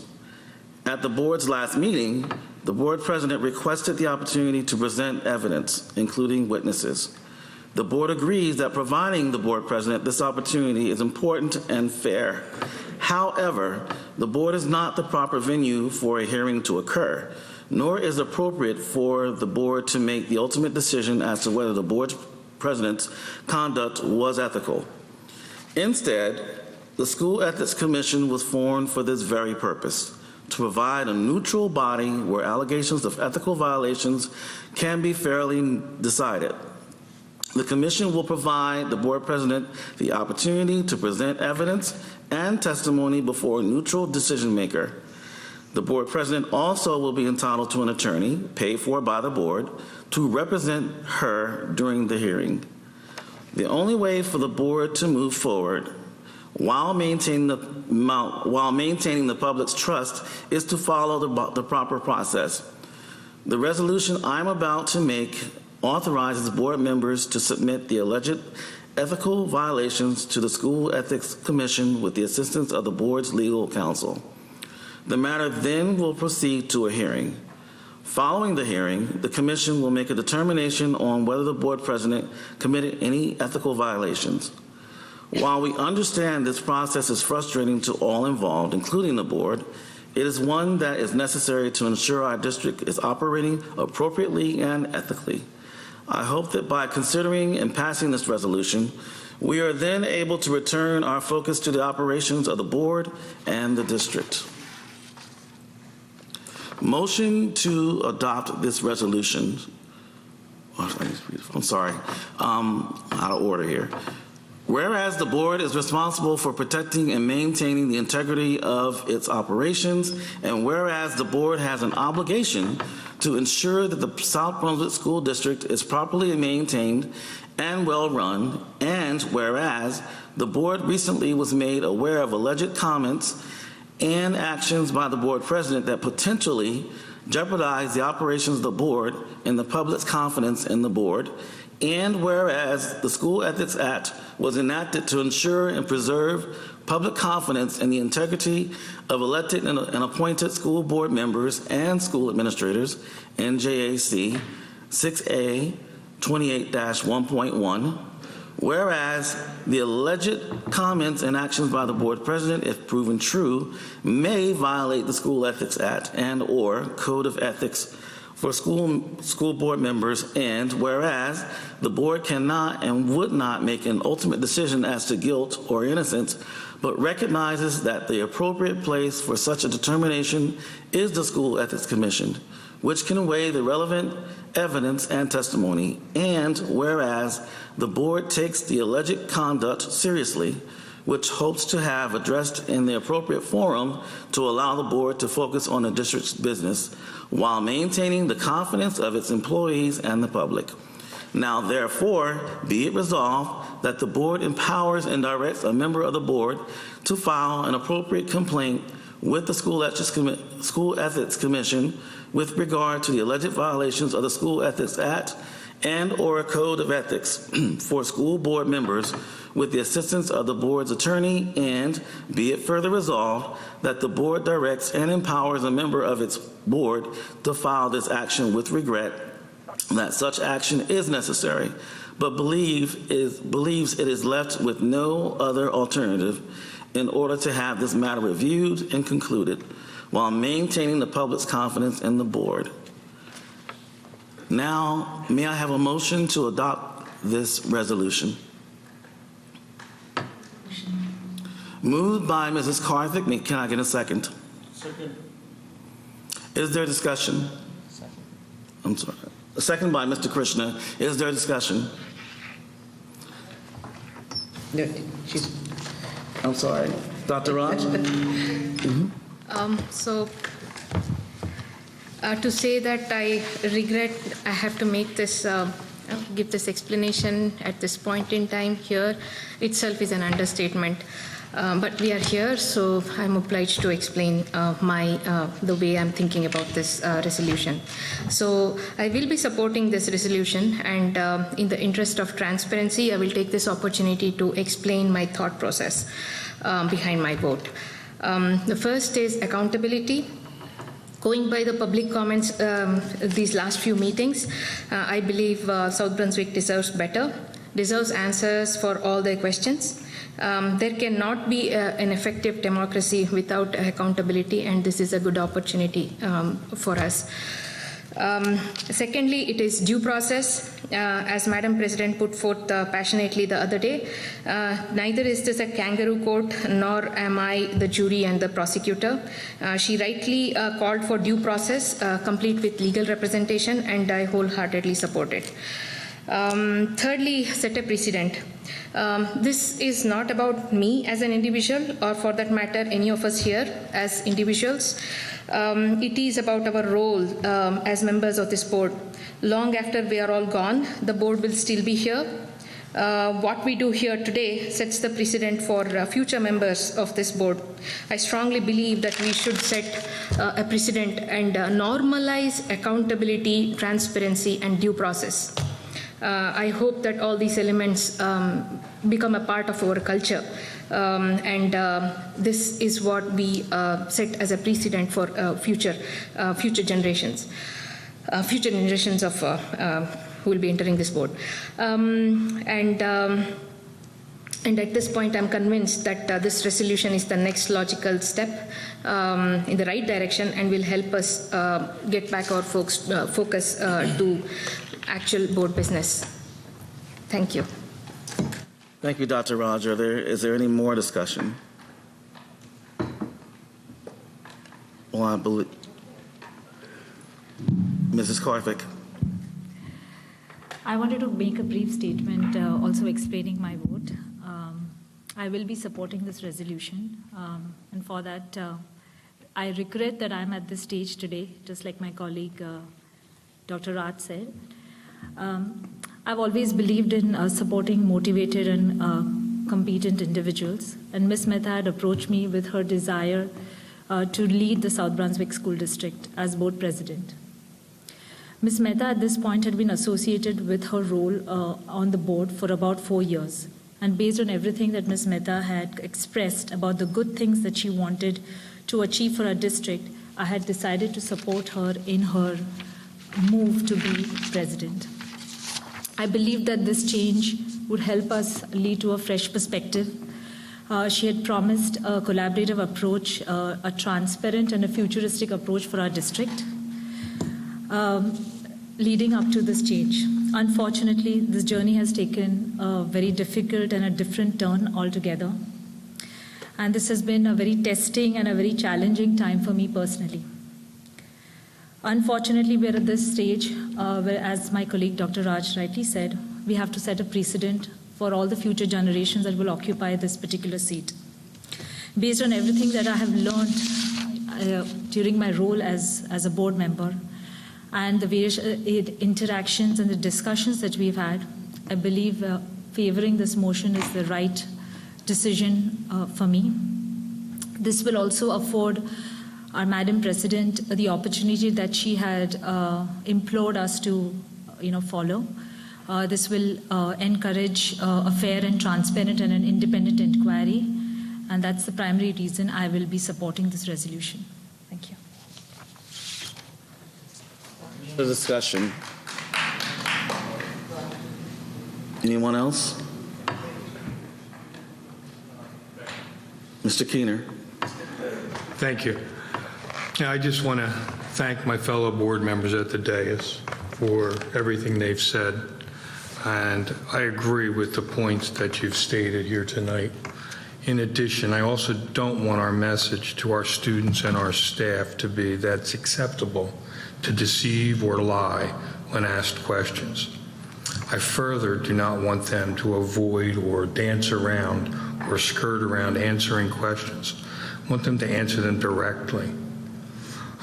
At the board's last meeting, the board president requested the opportunity to present evidence, including witnesses. The board agrees that providing the board president this opportunity is important and fair. However, the board is not the proper venue for a hearing to occur, nor is it appropriate for the board to make the ultimate decision as to whether the board's president's conduct was ethical. Instead, the School Ethics Commission was formed for this very purpose, to provide a neutral body where allegations of ethical violations can be fairly decided. The Commission will provide the board president the opportunity to present evidence and testimony before a neutral decision maker. The board president also will be entitled to an attorney, paid for by the board, to represent her during the hearing. The only way for the board to move forward while maintaining the public's trust is to follow the proper process. The resolution I'm about to make authorizes board members to submit the alleged ethical violations to the School Ethics Commission with the assistance of the board's legal counsel. The matter then will proceed to a hearing. Following the hearing, the commission will make a determination on whether the board president committed any ethical violations. While we understand this process is frustrating to all involved, including the board, it is one that is necessary to ensure our district is operating appropriately and ethically. I hope that by considering and passing this resolution, we are then able to return our focus to the operations of the board and the district. Motion to adopt this resolution. I'm sorry, out of order here. Whereas the board is responsible for protecting and maintaining the integrity of its operations, and whereas the board has an obligation to ensure that the South Brunswick School District is properly maintained and well run, and whereas the board recently was made aware of alleged comments and actions by the board president that potentially jeopardize the operations of the board and the public's confidence in the board, and whereas the School Ethics Act was enacted to ensure and preserve public confidence in the integrity of elected and appointed school board members and school administrators, NJAC 6A 28-1.1, whereas the alleged comments and actions by the board president, if proven true, may violate the School Ethics Act and or Code of Ethics for school board members, and whereas the board cannot and would not make an ultimate decision as to guilt or innocence, but recognizes that the appropriate place for such a determination is the School Ethics Commission, which can weigh the relevant evidence and testimony, and whereas the board takes the alleged conduct seriously, which hopes to have addressed in the appropriate forum to allow the board to focus on the district's business while maintaining the confidence of its employees and the public. Now, therefore, be it resolved that the board empowers and directs a member of the board to file an appropriate complaint with the School Ethics Commission with regard to the alleged violations of the School Ethics Act and or a Code of Ethics for school board members with the assistance of the board's attorney, and be it further resolved that the board directs and empowers a member of its board to file this action with regret that such action is necessary, but believes it is left with no other alternative in order to have this matter reviewed and concluded while maintaining the public's confidence in the board. Now, may I have a motion to adopt this resolution? Moved by Mrs. Carthick. Can I get a second? Second. Is there discussion? I'm sorry. A second by Mr. Krishna. Is there discussion? No, she's, I'm sorry. Dr. Raj? To say that I regret I have to make this, give this explanation at this point in time here itself is an understatement. But we are here, so I'm obliged to explain the way I'm thinking about this resolution. So I will be supporting this resolution, and in the interest of transparency, I will take this opportunity to explain my thought process behind my vote. The first is accountability. Going by the public comments these last few meetings, I believe South Brunswick deserves better, deserves answers for all their questions, There cannot be an effective democracy without accountability, and this is a good opportunity for us. Secondly, it is due process. As Madam President put forth passionately the other day, neither is this a kangaroo court, nor am I the jury and the prosecutor. She rightly called for due process, complete with legal representation, and I wholeheartedly support it. Thirdly, set a precedent. This is not about me as an individual, or for that matter, any of us here as individuals. It is about our role as members of this board. Long after we are all gone, the board will still be here. What we do here today sets the precedent for future members of this board. I strongly believe that we should set a precedent and normalize accountability, transparency, and due process. I hope that all these elements become a part of our culture, and this is what we set as a precedent for future generations of who will be entering this board. And at this point, I'm convinced that this resolution is the next logical step in the right direction and will help us get back our focus to actual board business. Thank you. Thank you, Dr. Roger. Is there any more discussion? Well, I believe Mrs. Karthik. I wanted to make a brief statement also explaining my vote. I will be supporting this resolution, and for that, I regret that I'm at this stage today, just like my colleague Dr. Raj said. I've always believed in supporting motivated and competent individuals, and Ms. Mehta had approached me with her desire to lead the South Brunswick School District as board president. Ms. Mehta at this point had been associated with her role on the board for about 4 years, and based on everything that Ms. Mehta had expressed about the good things that she wanted to achieve for her district, I had decided to support her in her move to be president. I believe that this change would help us lead to a fresh perspective. She had promised a collaborative approach, a transparent and a futuristic approach for our district, leading up to this change. Unfortunately, this journey has taken a very difficult and a different turn altogether. And this has been a very testing and a very challenging time for me personally. Unfortunately, we're at this stage where, as my colleague Dr. Raj rightly said, we have to set a precedent for all the future generations that will occupy this particular seat. Based on everything that I have learned during my role as a board member and the various interactions and the discussions that we've had, I believe favoring this motion is the right decision for me. This will also afford our Madam President the opportunity that she had implored us to follow. This will encourage a fair and transparent and an independent inquiry, and that's the primary reason I will be supporting this resolution. Thank you. The discussion. Anyone else? Mr. Keener. Thank you. I just want to thank my fellow board members at the dais for everything they've said, and I agree with the points that you've stated here tonight. In addition, I also don't want our message to our students and our staff to be that it's acceptable to deceive or lie when asked questions. I further do not want them to avoid or dance around or skirt around answering questions. I want them to answer them directly.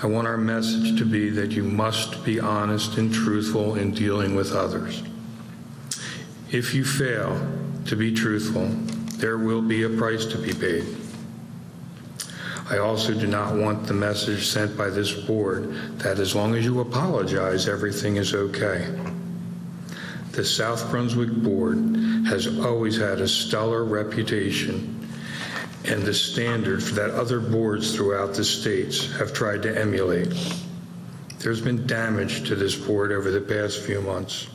I want our message to be that you must be honest and truthful in dealing with others. If you fail to be truthful, there will be a price to be paid. I also do not want the message sent by this board that as long as you apologize, everything is okay. The South Brunswick Board has always had a stellar reputation and the standard that other boards throughout the states have tried to emulate. There's been damage to this board over the past few months.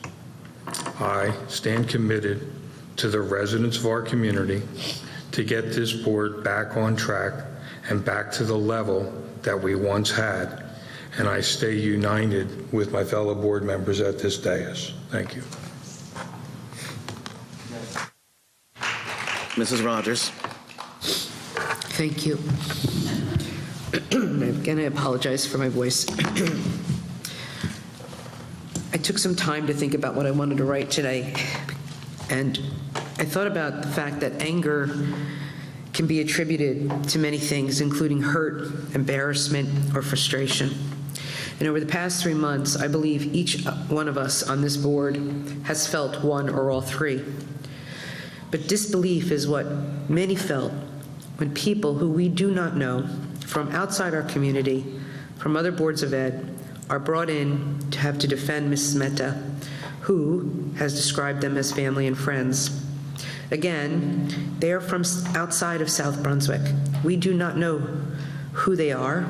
I stand committed to the residents of our community to get this board back on track and back to the level that we once had. And I stay united with my fellow board members at this dais. Thank you. Mrs. Rogers. Thank you. Again, I apologize for my voice. I took some time to think about what I wanted to write today, and I thought about the fact that anger can be attributed to many things, including hurt, embarrassment, or frustration. And over the past 3 months, I believe each one of us on this board has felt one or all three. But disbelief is what many felt when people who we do not know from outside our community, from other boards of ed, are brought in to have to defend Mrs. Mehta, who has described them as family and friends. Again, they are from outside of South Brunswick. We do not know who they are,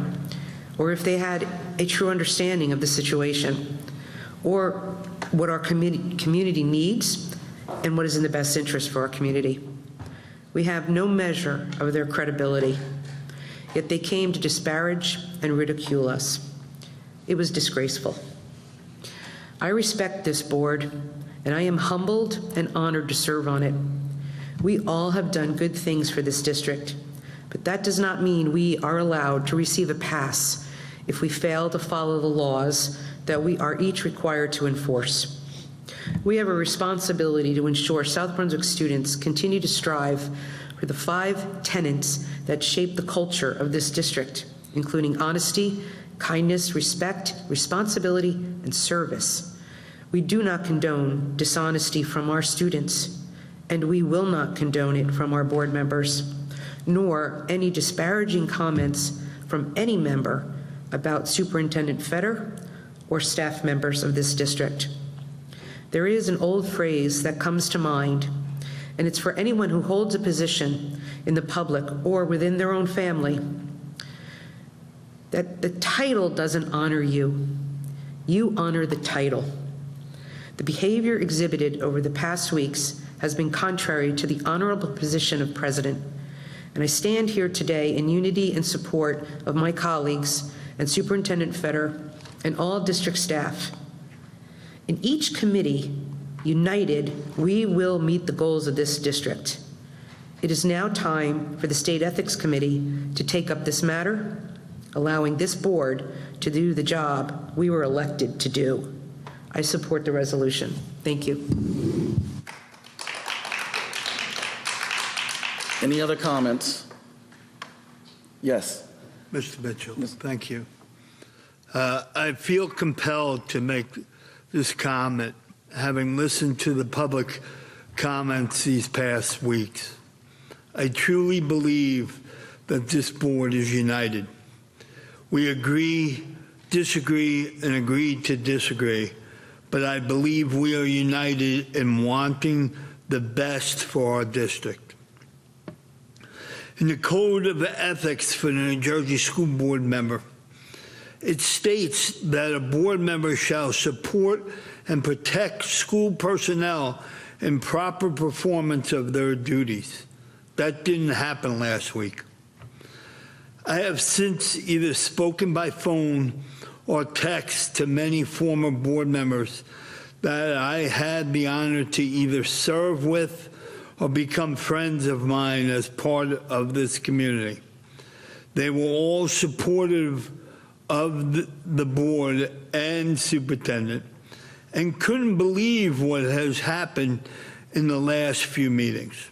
or if they had a true understanding of the situation, or what our community needs and what is in the best interest for our community. We have no measure of their credibility, yet they came to disparage and ridicule us. It was disgraceful. I respect this board, and I am humbled and honored to serve on it. We all have done good things for this district, but that does not mean we are allowed to receive a pass if we fail to follow the laws that we are each required to enforce. We have a responsibility to ensure South Brunswick students continue to strive for the 5 tenets that shape the culture of this district, including honesty, kindness, respect, responsibility, and service. We do not condone dishonesty from our students, and we will not condone it from our board members, nor any disparaging comments from any member about Superintendent Fetter or staff members of this district. There is an old phrase that comes to mind, and it's for anyone who holds a position in the public or within their own family, that the title doesn't honor you. You honor the title. The behavior exhibited over the past weeks has been contrary to the honorable position of President, and I stand here today in unity and support of my colleagues and Superintendent Fetter and all district staff. In each committee, united, we will meet the goals of this district. It is now time for the State Ethics Committee to take up this matter, allowing this board to do the job we were elected to do. I support the resolution. Thank you. Any other comments? Yes. Mr. Mitchell, thank you. I feel compelled to make this comment, having listened to the public comments these past weeks. I truly believe that this board is united. We agree, disagree, and agree to disagree, but I believe we are united in wanting the best for our district. In the Code of Ethics for the New Jersey School Board member, it states that a board member shall support and protect school personnel in proper performance of their duties. That didn't happen last week. I have since either spoken by phone or text to many former board members that I had the honor to either serve with or become friends of mine as part of this community. They were all supportive of the board and superintendent and couldn't believe what has happened in the last few meetings.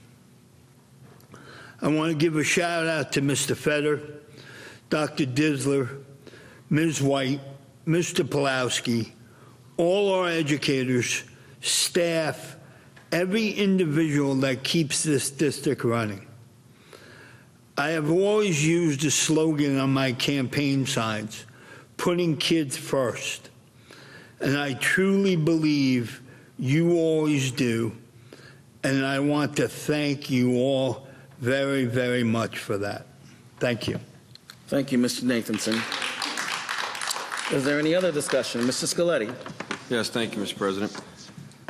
I want to give a shout out to Mr. Fetter, Dr. Disler, Ms. White, Mr. Pulowski, all our educators, staff, every individual that keeps this district running. I have always used a slogan on my campaign signs, putting kids first. And I truly believe you always do. And I want to thank you all very, very much for that. Thank you. Thank you, Mr. Nathanson. Is there any other discussion? Mr. Scaletti. Yes, thank you, Mr. President.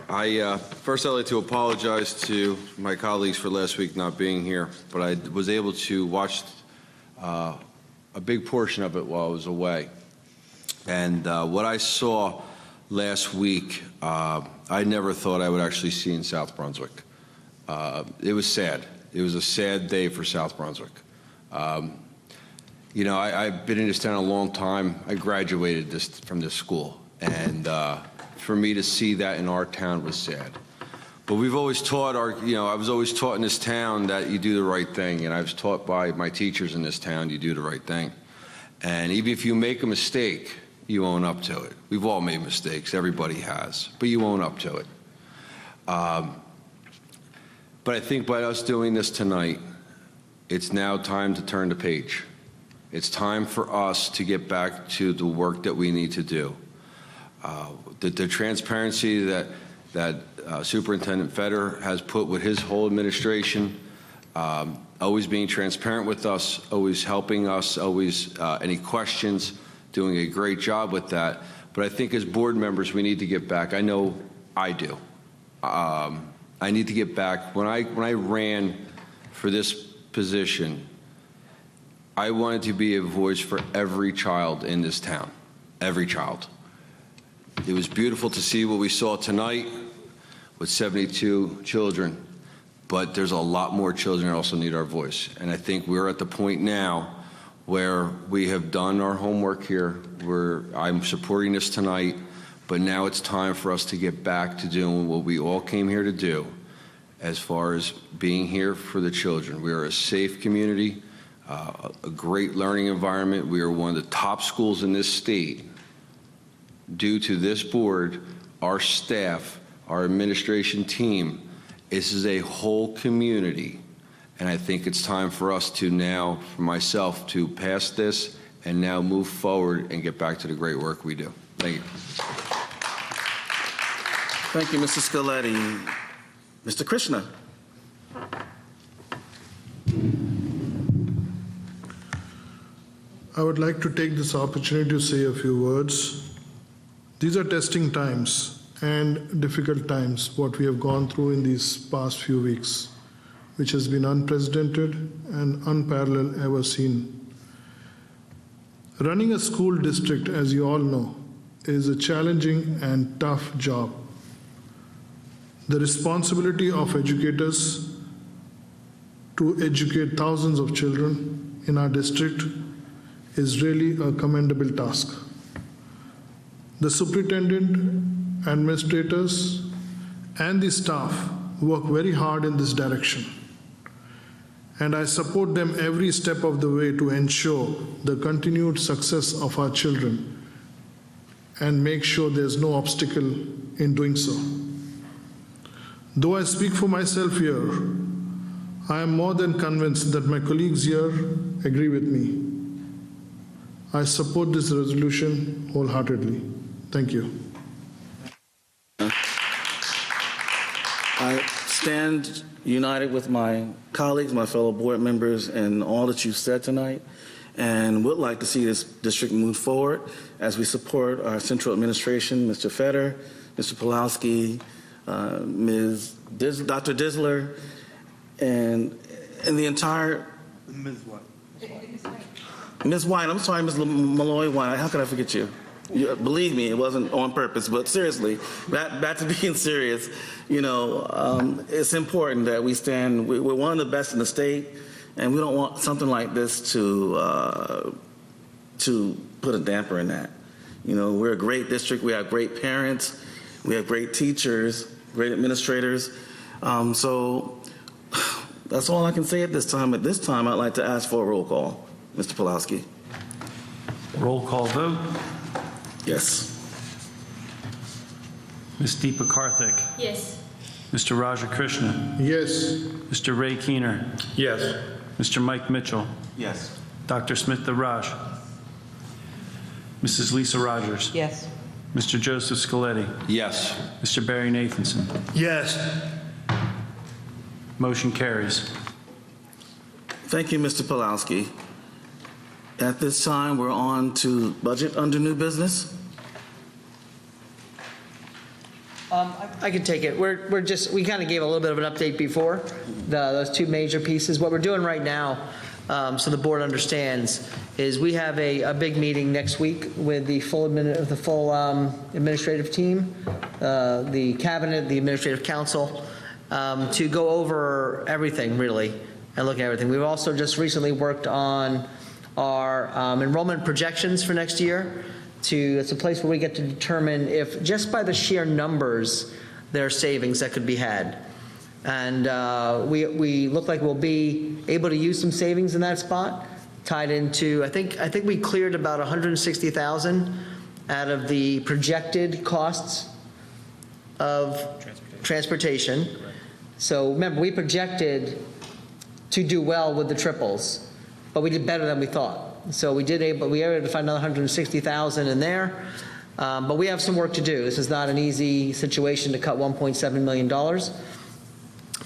First, I'd like to apologize to my colleagues for last week not being here, but I was able to watch a big portion of it while I was away. And what I saw last week, I never thought I would actually see in South Brunswick. It was sad. It was a sad day for South Brunswick. You know, I've been in this town a long time. I graduated from this school, and for me to see that in our town was sad. But we've always taught I was always taught in this town that you do the right thing, and I was taught by my teachers in this town you do the right thing. And even if you make a mistake, you own up to it. We've all made mistakes, everybody has, but you own up to it. But I think by us doing this tonight, it's now time to turn the page. It's time for us to get back to the work that we need to do. The transparency that Superintendent Fetter has put with his whole administration, always being transparent with us, always helping us, always any questions, doing a great job with that. But I think as board members, we need to get back. I know I do. I need to get back. When I ran for this position, I wanted to be a voice for every child in this town, every child. It was beautiful to see what we saw tonight with 72 children, but there's a lot more children that also need our voice. And I think we're at the point now where we have done our homework here. I'm supporting this tonight, but now it's time for us to get back to doing what we all came here to do as far as being here for the children. We are a safe community, a great learning environment. We are one of the top schools in this state. Due to this board, our staff, our administration team, this is a whole community. And I think it's time for us to now, for myself, to pass this and now move forward and get back to the great work we do. Thank you. Thank you, Mr. Scoletti. Mr. Krishna. I would like to take this opportunity to say a few words. These are testing times and difficult times, what we have gone through in these past few weeks, which has been unprecedented and unparalleled ever seen. Running a school district, as you all know, is a challenging and tough job. The responsibility of educators to educate thousands of children in our district is really a commendable task. The superintendent, administrators, and the staff work very hard in this direction. And I support them every step of the way to ensure the continued success of our children and make sure there's no obstacle in doing so. Though I speak for myself here, I am more than convinced that my colleagues here agree with me. I support this resolution wholeheartedly. Thank you. I stand united with my colleagues, my fellow board members, and all that you've said tonight, and would like to see this district move forward as we support our central administration, Mr. Fetter, Mr. Pulowski, Dr. Disler, and the entire... Ms. White. Ms. White, I'm sorry, Ms. Malloy White, how could I forget you? Believe me, it wasn't on purpose, but seriously, back to being serious, it's important that we stand, we're one of the best in the state, and we don't want something like this to put a damper in that. We're a great district, we have great parents, we have great teachers, great administrators, so that's all I can say at this time. At this time, I'd like to ask for a roll call. Mr. Pulowski. Roll call vote. Yes. Ms. Deepa Karthik. Yes. Mr. Raja Krishna. Yes. Mr. Ray Keener. Yes. Mr. Mike Mitchell. Yes. Dr. Smith Raj. Mrs. Lisa Rogers. Yes. Mr. Joseph Scoletti. Yes. Mr. Barry Nathanson. Yes. Motion carries. Thank you, Mr. Pulowski. At this time, we're on to budget under new business. I can take it. We kind of gave a little bit of an update before, those two major pieces. What we're doing right now, so the board understands, is we have a big meeting next week with the full administrative team, the cabinet, the administrative council, to go over everything really and look at everything. We've also just recently worked on our enrollment projections for next year. It's a place where we get to determine if, just by the sheer numbers, there are savings that could be had. And we look like we'll be able to use some savings in that spot, tied into, I think we cleared about $160,000 out of the projected costs of transportation. So remember, we projected to do well with the triples, but we did better than we thought. So we were able to find another $160,000 in there, but we have some work to do. This is not an easy situation to cut $1.7 million,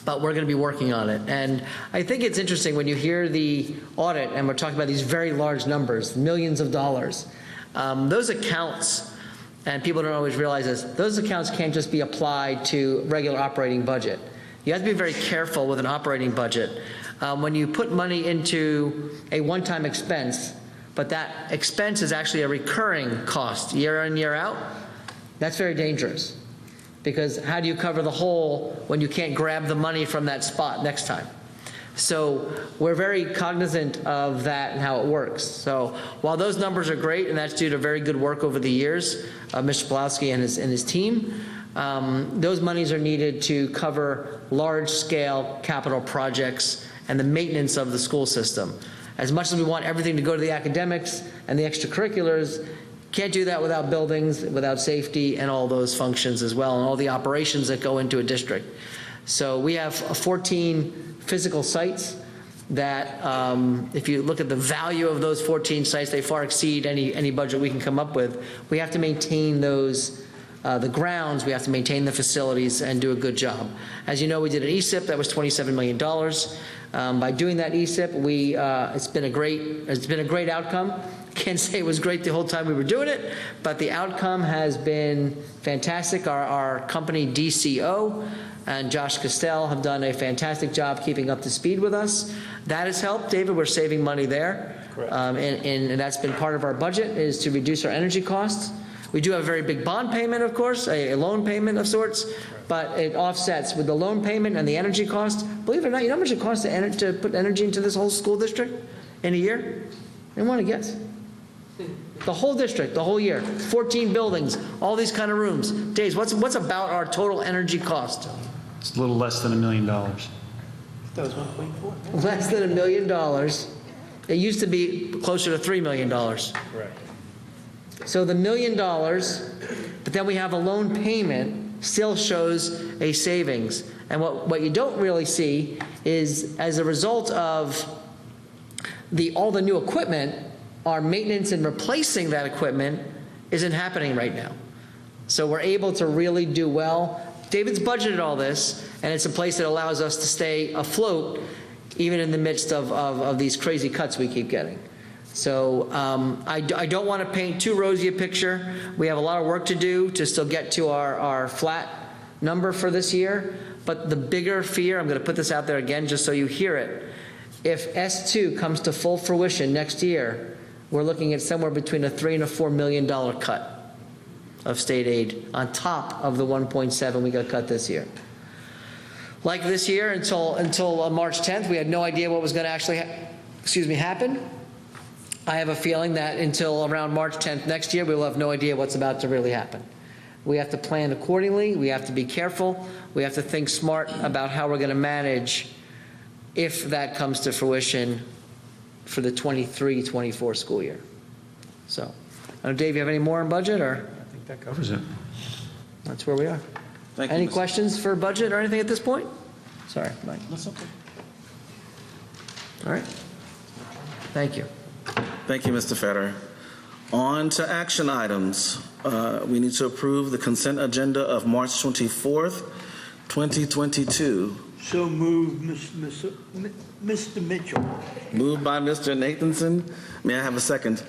but we're going to be working on it. And I think it's interesting when you hear the audit, and we're talking about these very large numbers, millions of dollars. Those accounts, and people don't always realize this, those accounts can't just be applied to regular operating budget. You have to be very careful with an operating budget. When you put money into a one-time expense, but that expense is actually a recurring cost year in, year out, that's very dangerous. Because how do you cover the hole when you can't grab the money from that spot next time? So we're very cognizant of that and how it works. So while those numbers are great, and that's due to very good work over the years, Mr. Pawlowski and his team, those monies are needed to cover large-scale capital projects and the maintenance of the school system. As much as we want everything to go to the academics and the extracurriculars, can't do that without buildings, without safety, and all those functions as well, and all the operations that go into a district. So we have 14 physical sites that, if you look at the value of those 14 sites, they far exceed any budget we can come up with. We have to maintain those, the grounds, we have to maintain the facilities and do a good job. As you know, we did an ESIP that was $27 million. By doing that ESIP, it's been a great outcome. Can't say it was great the whole time we were doing it, but the outcome has been fantastic. Our company DCO and Josh Castell have done a fantastic job keeping up to speed with us. That has helped, David. We're saving money there. Correct. And that's been part of our budget, is to reduce our energy costs. We do have a very big bond payment, of course, a loan payment of sorts, but it offsets with the loan payment and the energy cost. Believe it or not, you know how much it costs to put energy into this whole school district in a year? I want to guess. The whole district, the whole year, 14 buildings, all these kind of rooms. Dave, what's about our total energy cost? It's a little less than $1 million. That was 1.4. Less than $1 million. It used to be closer to $3 million. Correct. So the $1 million, but then we have a loan payment, still shows a savings. And what you don't really see is, as a result of all the new equipment, our maintenance and replacing that equipment isn't happening right now. So we're able to really do well. David's budgeted all this, and it's a place that allows us to stay afloat even in the midst of these crazy cuts we keep getting. So I don't want to paint too rosy a picture. We have a lot of work to do to still get to our flat number for this year. But the bigger fear, I'm going to put this out there again just so you hear it, if S2 comes to full fruition next year, we're looking at somewhere between a $3 and a $4 million cut of state aid on top of the 1.7 we got cut this year. Like this year, until March 10th, we had no idea what was going to actually happen. I have a feeling that until around March 10th next year, we will have no idea what's about to really happen. We have to plan accordingly. We have to be careful. We have to think smart about how we're going to manage if that comes to fruition for the 23-24 school year. So, I don't know, Dave, you have any more on budget, or? I think that covers it. That's where we are. Thank you, any Mr. questions for budget or anything at this point? Sorry, Mike. That's okay. All right. Thank you. Thank you, Mr. Federer. On to action items. We need to approve the consent agenda of March 24th, 2022. So moved, Mr. Mitchell. Moved by Mr. Nathanson. May I have a second?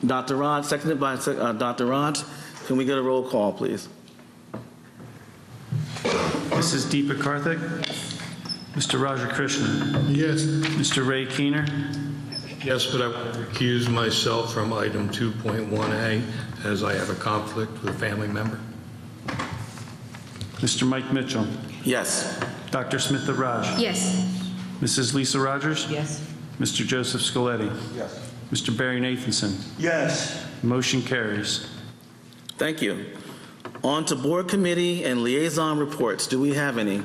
Dr. Rod, seconded by Dr. Rod. Can we get a roll call, please? Mrs. Deepa Karthik? Mr. Raja Krishnan? Yes. Mr. Ray Keener? Yes, but I want to recuse myself from item 2.1A as I have a conflict with a family member. Mr. Mike Mitchell? Yes. Dr. Smitha Raj? Yes. Mrs. Lisa Rogers? Yes. Mr. Joseph Scoletti? Yes. Mr. Barry Nathanson? Yes. Motion carries. Thank you. On to board committee and liaison reports. Do we have any?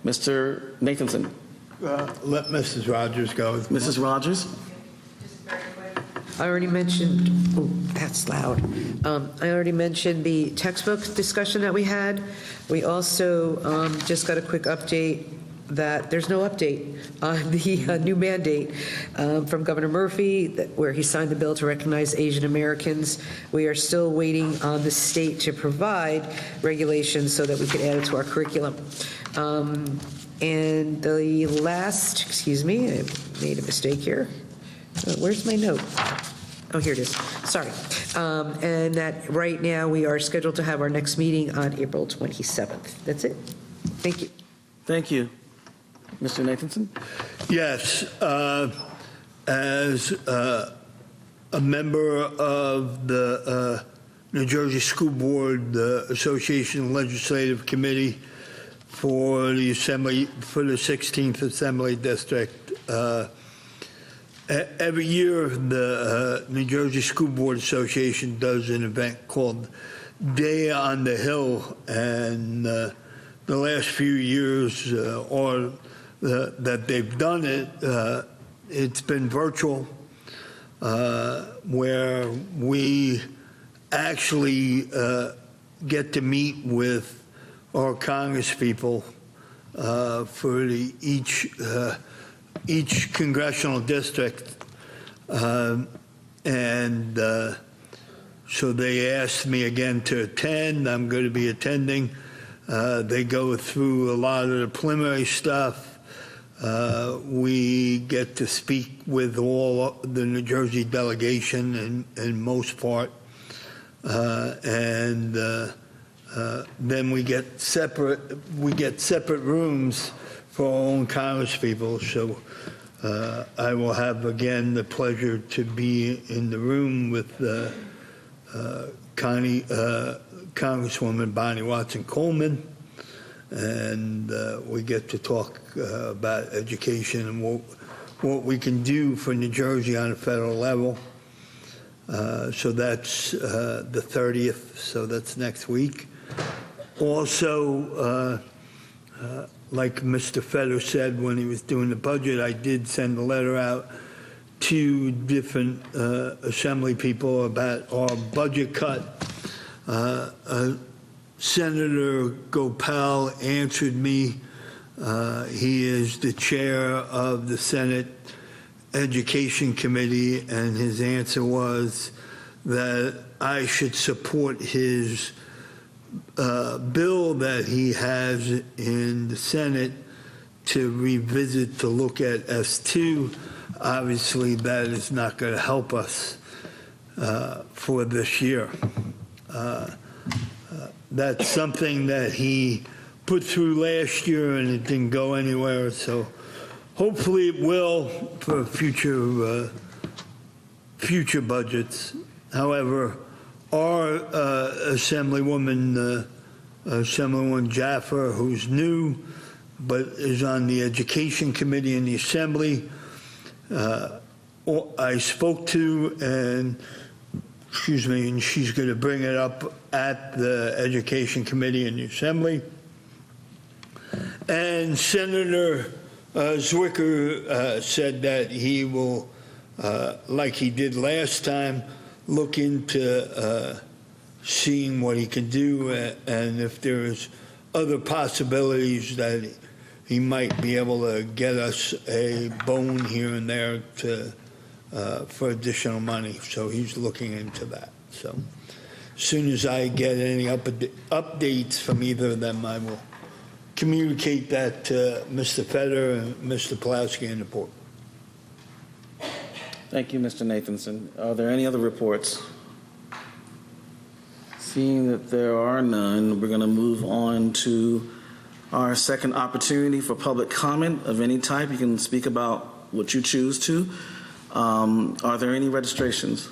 Mr. Nathanson? Let Mrs. Rogers go. Mrs. Rogers? I already mentioned, oh, that's loud. I already mentioned the textbook discussion that we had. We also just got a quick update that there's no update on the new mandate from Governor Murphy, where he signed the bill to recognize Asian Americans. We are still waiting on the state to provide regulations so that we could add it to our curriculum. And the last, excuse me, I made a mistake here. Where's my note? Oh, here it is. Sorry. And that right now we are scheduled to have our next meeting on April 27th. That's it. Thank you. Thank you. Mr. Nathanson? Yes. As a member of the New Jersey School Board Association Legislative Committee for the Assembly, for the 16th Assembly District, every year the New Jersey School Board Association does an event called Day on the Hill, and the last few years that they've done it, it's been virtual, where we actually get to meet with our Congress people for each congressional district, and so they asked me again to attend. I'm going to be attending. They go through a lot of the preliminary stuff. We get to speak with all the New Jersey delegation in most part, and then we get separate rooms for our own Congress people. So I will have again the pleasure to be in the room with Congresswoman Bonnie Watson Coleman, and we get to talk about education and what we can do for New Jersey on a federal level. So that's the 30th, so that's next week. Also, like Mr. Fetter said when he was doing the budget, I did send a letter out to different assembly people about our budget cut. Senator Gopal answered me. He is the chair of the Senate Education Committee, and his answer was that I should support his bill that he has in the Senate to revisit, to look at S2. Obviously, that is not going to help us for this year. That's something that he put through last year and it didn't go anywhere, so hopefully it will for future budgets. However, our Assemblywoman Jaffer, who's new but is on the Education Committee in the Assembly, I spoke to, and and she's going to bring it up at the Education Committee in the Assembly. And Senator Zwicker said that he will, like he did last time, look into seeing what he can do, and if there's other possibilities that he might be able to get us a bone here and there for additional money. So he's looking into that. So as soon as I get any updates from either of them, I will communicate that to Mr. Fetter and Mr. Pulaski and the board. Thank you, Mr. Nathanson. Are there any other reports? Seeing that there are none, we're going to move on to our second opportunity for public comment of any type. You can speak about what you choose to. Are there any registrations?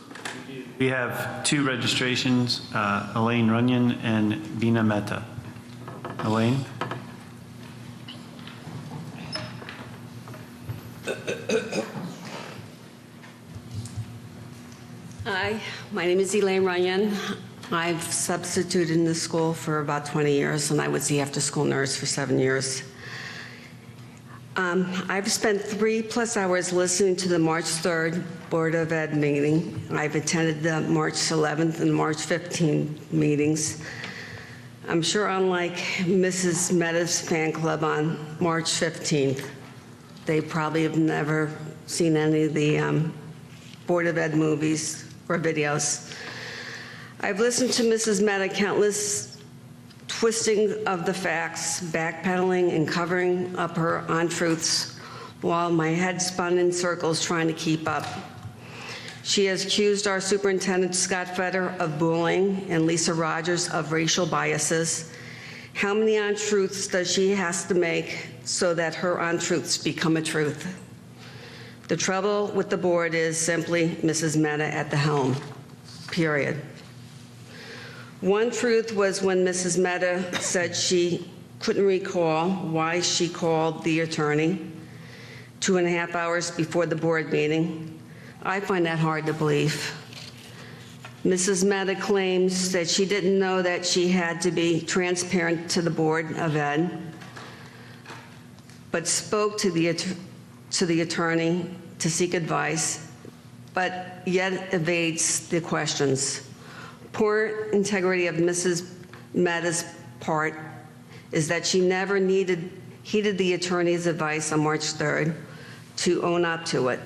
We have two registrations, Elaine Runyon and Veena Mehta. Elaine? Hi, my name is Elaine Runyon. I've substituted in this school for about 20 years, and I was the after-school nurse for 7 years. I've spent 3+ hours listening to the March 3rd Board of Ed meeting. I've attended the March 11th and March 15th meetings. I'm sure unlike Mrs. Mehta's fan club on March 15th, they probably have never seen any of the Board of Ed movies or videos. I've listened to Mrs. Mehta countless twisting of the facts, backpedaling and covering up her untruths while my head spun in circles trying to keep up. She has accused our superintendent, Scott Fetter, of bullying and Lisa Rogers of racial biases. How many untruths does she have to make so that her untruths become a truth? The trouble with the board is simply Mrs. Mehta at the helm, period. One truth was when Mrs. Mehta said she couldn't recall why she called the attorney 2.5 hours before the board meeting. I find that hard to believe. Mrs. Mehta claims that she didn't know that she had to be transparent to the Board of Ed, but spoke to the attorney to seek advice, but yet evades the questions. Poor integrity of Mrs. Mehta's part is that she never heeded the attorney's advice on March 3rd to own up to it.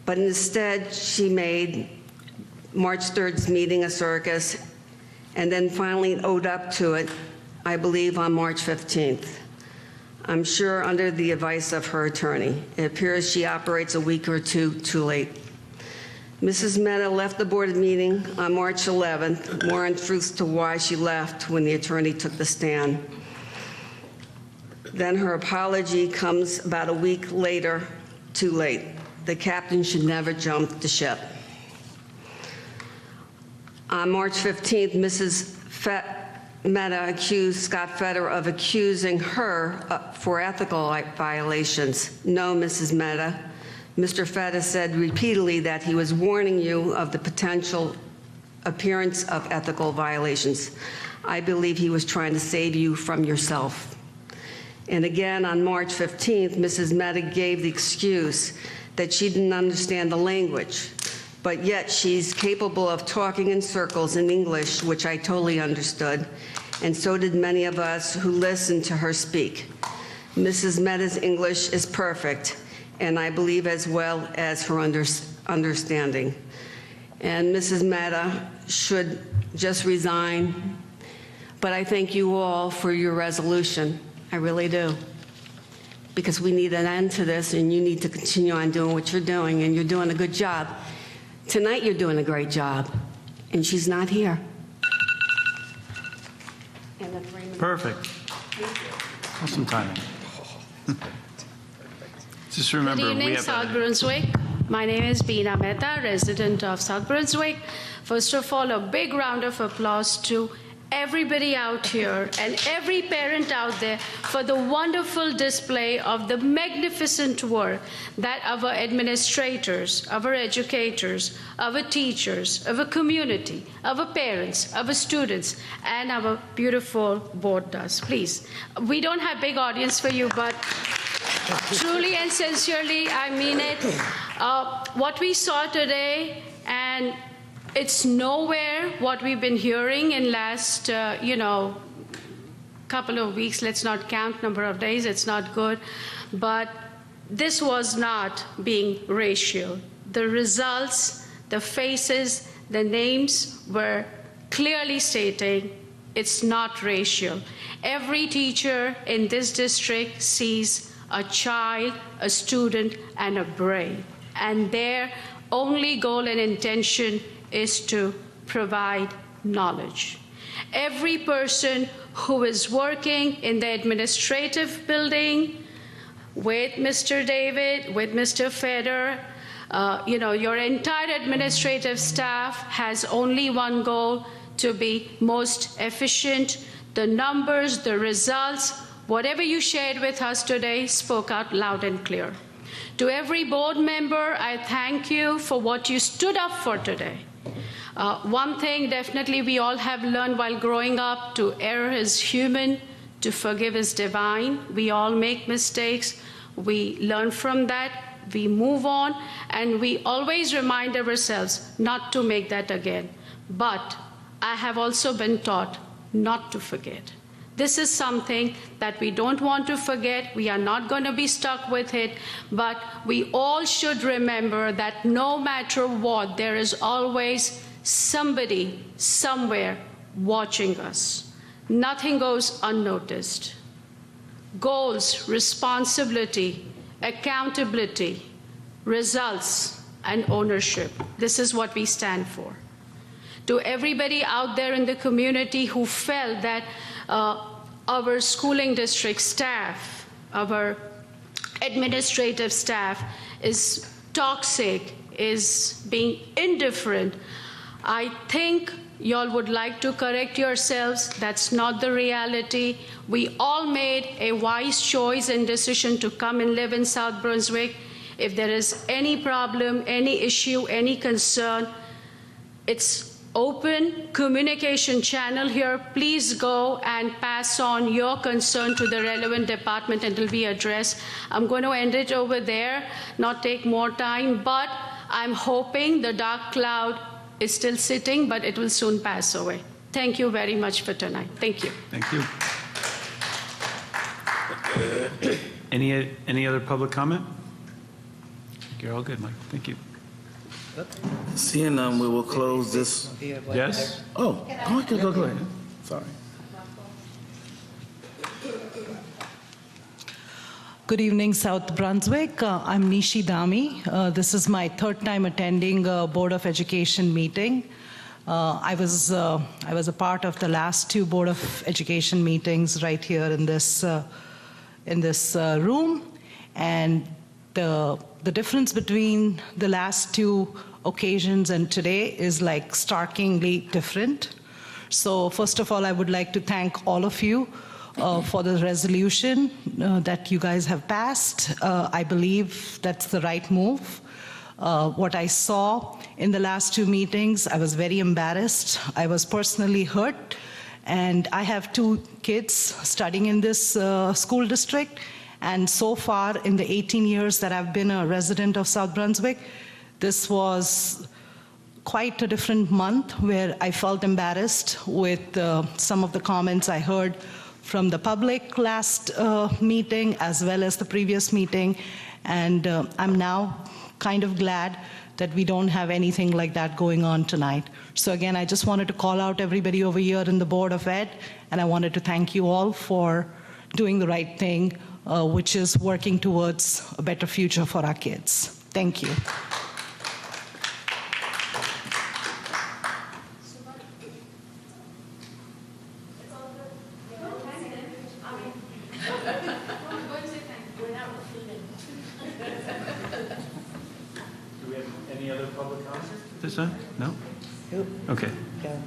But instead, she made March 3rd's meeting a circus and then finally owed up to it, I believe, on March 15th. I'm sure under the advice of her attorney. It appears she operates a week or two too late. Mrs. Mehta left the board meeting on March 11th, more untruths to why she left when the attorney took the stand. Then her apology comes about a week later, too late. The captain should never jump the ship. On March 15th, Mrs. Mehta accused Scott Fetter of accusing her for ethical violations. No, Mrs. Mehta. Mr. Fetter said repeatedly that he was warning you of the potential appearance of ethical violations. I believe he was trying to save you from yourself. And again, on March 15th, Mrs. Mehta gave the excuse that she didn't understand the language, but yet she's capable of talking in circles in English, which I totally understood, and so did many of us who listened to her speak. Mrs. Mehta's English is perfect, and I believe as well as her understanding. And Mrs. Mehta should just resign, but I thank you all for your resolution. I really do. Because we need an end to this, and you need to continue on doing what you're doing, and you're doing a good job. Tonight, you're doing a great job, and she's not here. Perfect. Awesome timing. Just remember, Good evening, we have South Brunswick. My name is Veena Mehta, resident of South Brunswick. First of all, a big round of applause to everybody out here and every parent out there for the wonderful display of the magnificent work that our administrators, our educators, our teachers, our community, our parents, our students, and our beautiful board does. Please, we don't have big audience for you, but truly and sincerely, I mean it. What we saw today, and it's nowhere what we've been hearing in last, couple of weeks. Let's not count number of days. It's not good. But this was not being racial. The results, the faces, the names were clearly stating it's not racial. Every teacher in this district sees a child, a student, and a brain. And their only goal and intention is to provide knowledge. Every person who is working in the administrative building with Mr. David, with Mr. Feder, your entire administrative staff has only one goal: to be most efficient. The numbers, the results, whatever you shared with us today spoke out loud and clear. To every board member, I thank you for what you stood up for today. One thing definitely we all have learned while growing up: to err is human, to forgive is divine. We all make mistakes. We learn from that, we move on, and we always remind ourselves not to make that again. But I have also been taught not to forget. This is something that we don't want to forget. We are not going to be stuck with it, but we all should remember that no matter what, there is always somebody somewhere watching us. Nothing goes unnoticed. Goals, responsibility, accountability, results, and ownership. This is what we stand for. To everybody out there in the community who felt that our schooling district staff, our administrative staff is toxic, is being indifferent, I think y'all would like to correct yourselves. That's not the reality. We all made a wise choice and decision to come and live in South Brunswick. If there is any problem, any issue, any concern, it's open communication channel here. Please go and pass on your concern to the relevant department and it will be addressed. I'm going to end it over there, not take more time, but I'm hoping the dark cloud is still sitting, but it will soon pass away. Thank you very much for tonight. Thank you. Thank you. Any other public comment? You're all good, Mike. Thank you. Seeing none, we will close this. Yes? Oh, go ahead. Sorry. Good evening, South Brunswick. I'm Nishi Dami. This is my third time attending a Board of Education meeting. I was a part of the last two Board of Education meetings right here in this room, and the difference between the last two occasions and today is like starkly different. So first of all, I would like to thank all of you for the resolution that you guys have passed. I believe that's the right move. What I saw in the last two meetings, I was very embarrassed. I was personally hurt, and I have two kids studying in this school district. And so far, in the 18 years that I've been a resident of South Brunswick, this was quite a different month where I felt embarrassed with some of the comments I heard from the public last meeting as well as the previous meeting. And I'm now kind of glad that we don't have anything like that going on tonight. So again, I just wanted to call out everybody over here in the Board of Ed, and I wanted to thank you all for doing the right thing, which is working towards a better future for our kids. Thank you. Do we have any other public comments this time? No? Okay,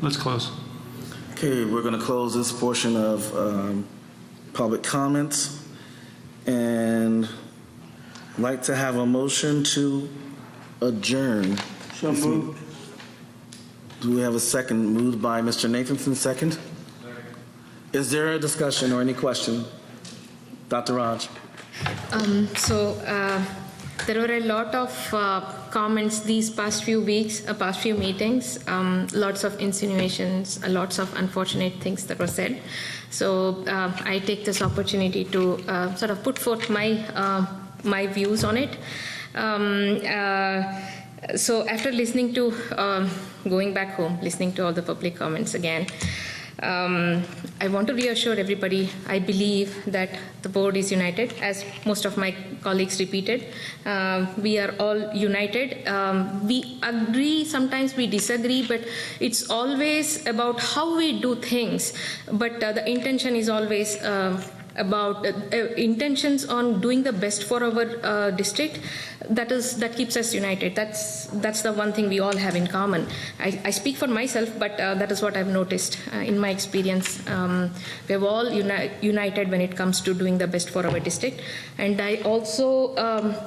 let's close. Okay, we're going to close this portion of public comments, and I'd like to have a motion to adjourn. So moved. Do we have a second? Moved by Mr. Nathanson, second? Is there a discussion or any question? Dr. Raj? There were a lot of comments these past few weeks, past few meetings, lots of insinuations, lots of unfortunate things that were said. So I take this opportunity to sort of put forth my views on it. So after listening to, going back home, listening to all the public comments again, I want to reassure everybody, I believe that the board is united, as most of my colleagues repeated. We are all united. We agree, sometimes we disagree, but it's always about how we do things. But the intention is always about intentions on doing the best for our district. That keeps us united. That's the one thing we all have in common. I speak for myself, but that is what I've noticed in my experience. We're all united when it comes to doing the best for our district. And I also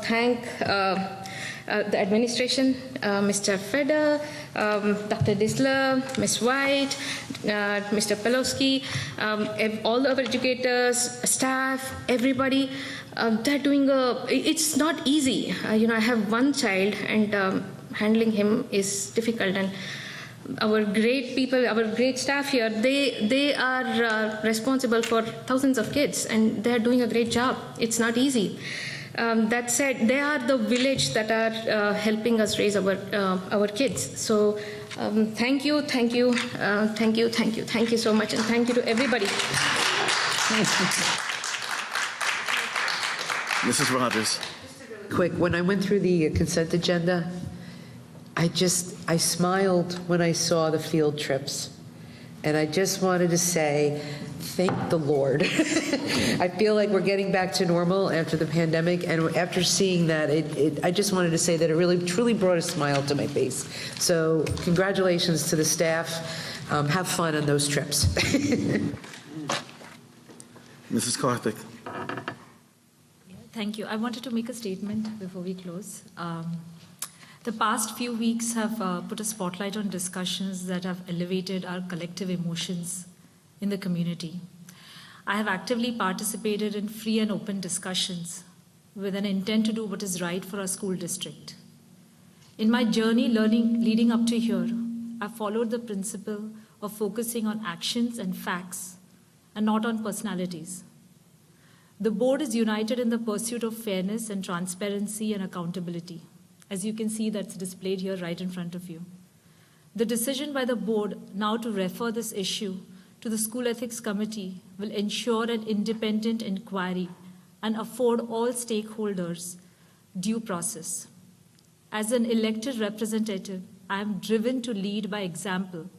thank the administration, Mr. Feder, Dr. Disler, Ms. White, Mr. Pelowski, all our educators, staff, everybody. They're doing it's not easy. I have one child, and handling him is difficult. And our great people, our great staff here, they are responsible for thousands of kids, and they're doing a great job. It's not easy. That said, they are the village that are helping us raise our kids. So thank you so much, and thank you to everybody. Mrs. Rogers. Quick, when I went through the consent agenda, I smiled when I saw the field trips. And I just wanted to say, thank the Lord. I feel like we're getting back to normal after the pandemic, and after seeing that, I just wanted to say that it really, truly brought a smile to my face. So congratulations to the staff. Have fun on those trips. Mrs. Karthik. Thank you. I wanted to make a statement before we close. The past few weeks have put a spotlight on discussions that have elevated our collective emotions in the community. I have actively participated in free and open discussions with an intent to do what is right for our school district. In my journey leading up to here, I followed the principle of focusing on actions and facts and not on personalities. The board is united in the pursuit of fairness and transparency and accountability. As you can see, that's displayed here right in front of you. The decision by the board now to refer this issue to the School Ethics Committee will ensure an independent inquiry and afford all stakeholders due process. As an elected representative, I am driven to lead by example,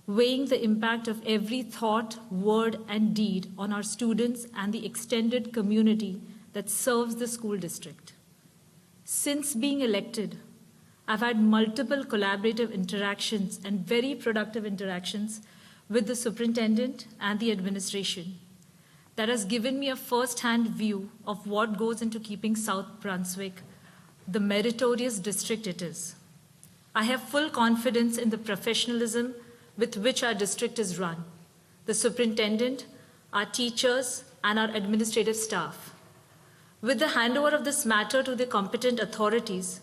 weighing the impact of every thought, word, and deed on our students and the extended community that serves the school district. Since being elected, I've had multiple collaborative interactions and very productive interactions with the superintendent and the administration. That has given me a first-hand view of what goes into keeping South Brunswick the meritorious district it is. I have full confidence in the professionalism with which our district is run, the superintendent, our teachers, and our administrative staff. With the handover of this matter to the competent authorities,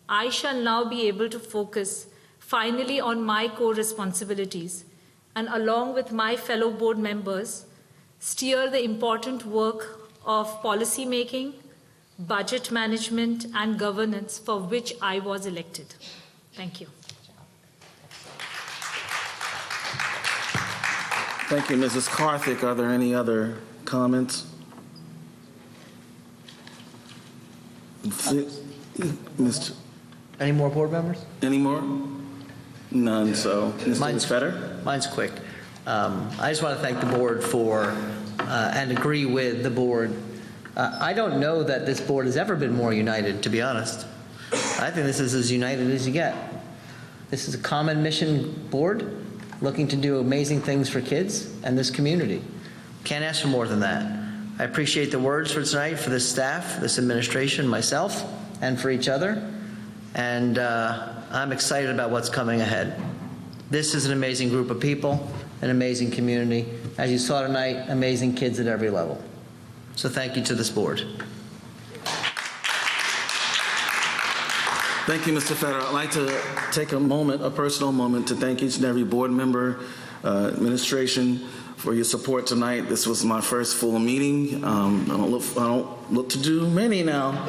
I shall now be able to focus finally on my core responsibilities and, along with my fellow board members, steer the important work of policy making, budget management, and governance for which I was elected. Thank you. Thank you, Mrs. Karthik. Are there any other comments? Mr. Any more board members? Any more? None, so Mr. Feder? Mine's quick. I just want to thank the board for, and agree with the board. I don't know that this board has ever been more united, to be honest. I think this is as united as you get. This is a common mission board looking to do amazing things for kids and this community. Can't ask for more than that. I appreciate the words for tonight for this staff, this administration, myself, and for each other. And I'm excited about what's coming ahead. This is an amazing group of people, an amazing community. As you saw tonight, amazing kids at every level. So thank you to this board. Thank you, Mr. Feder. I'd like to take a personal moment, to thank each and every board member, administration, for your support tonight. This was my first full meeting. I don't look to do many now,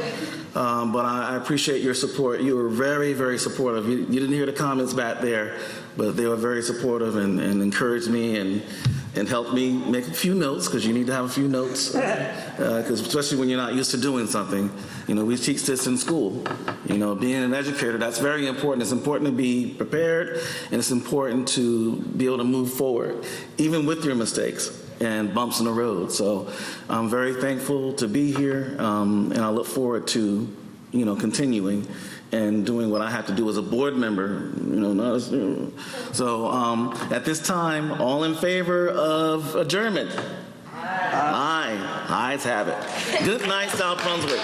but I appreciate your support. You were very, very supportive. You didn't hear the comments back there, but they were very supportive and encouraged me and helped me make a few notes, because you need to have a few notes, because especially when you're not used to doing something. You know, we teach this in school. You know, being an educator, that's very important. It's important to be prepared, and it's important to be able to move forward, even with your mistakes and bumps in the road. So I'm very thankful to be here, and I look forward to, you know, continuing and doing what I have to do as a board member, you know, not as, so at this time, all in favor of adjournment? Aye. Ayes have it. Good night, South Brunswick.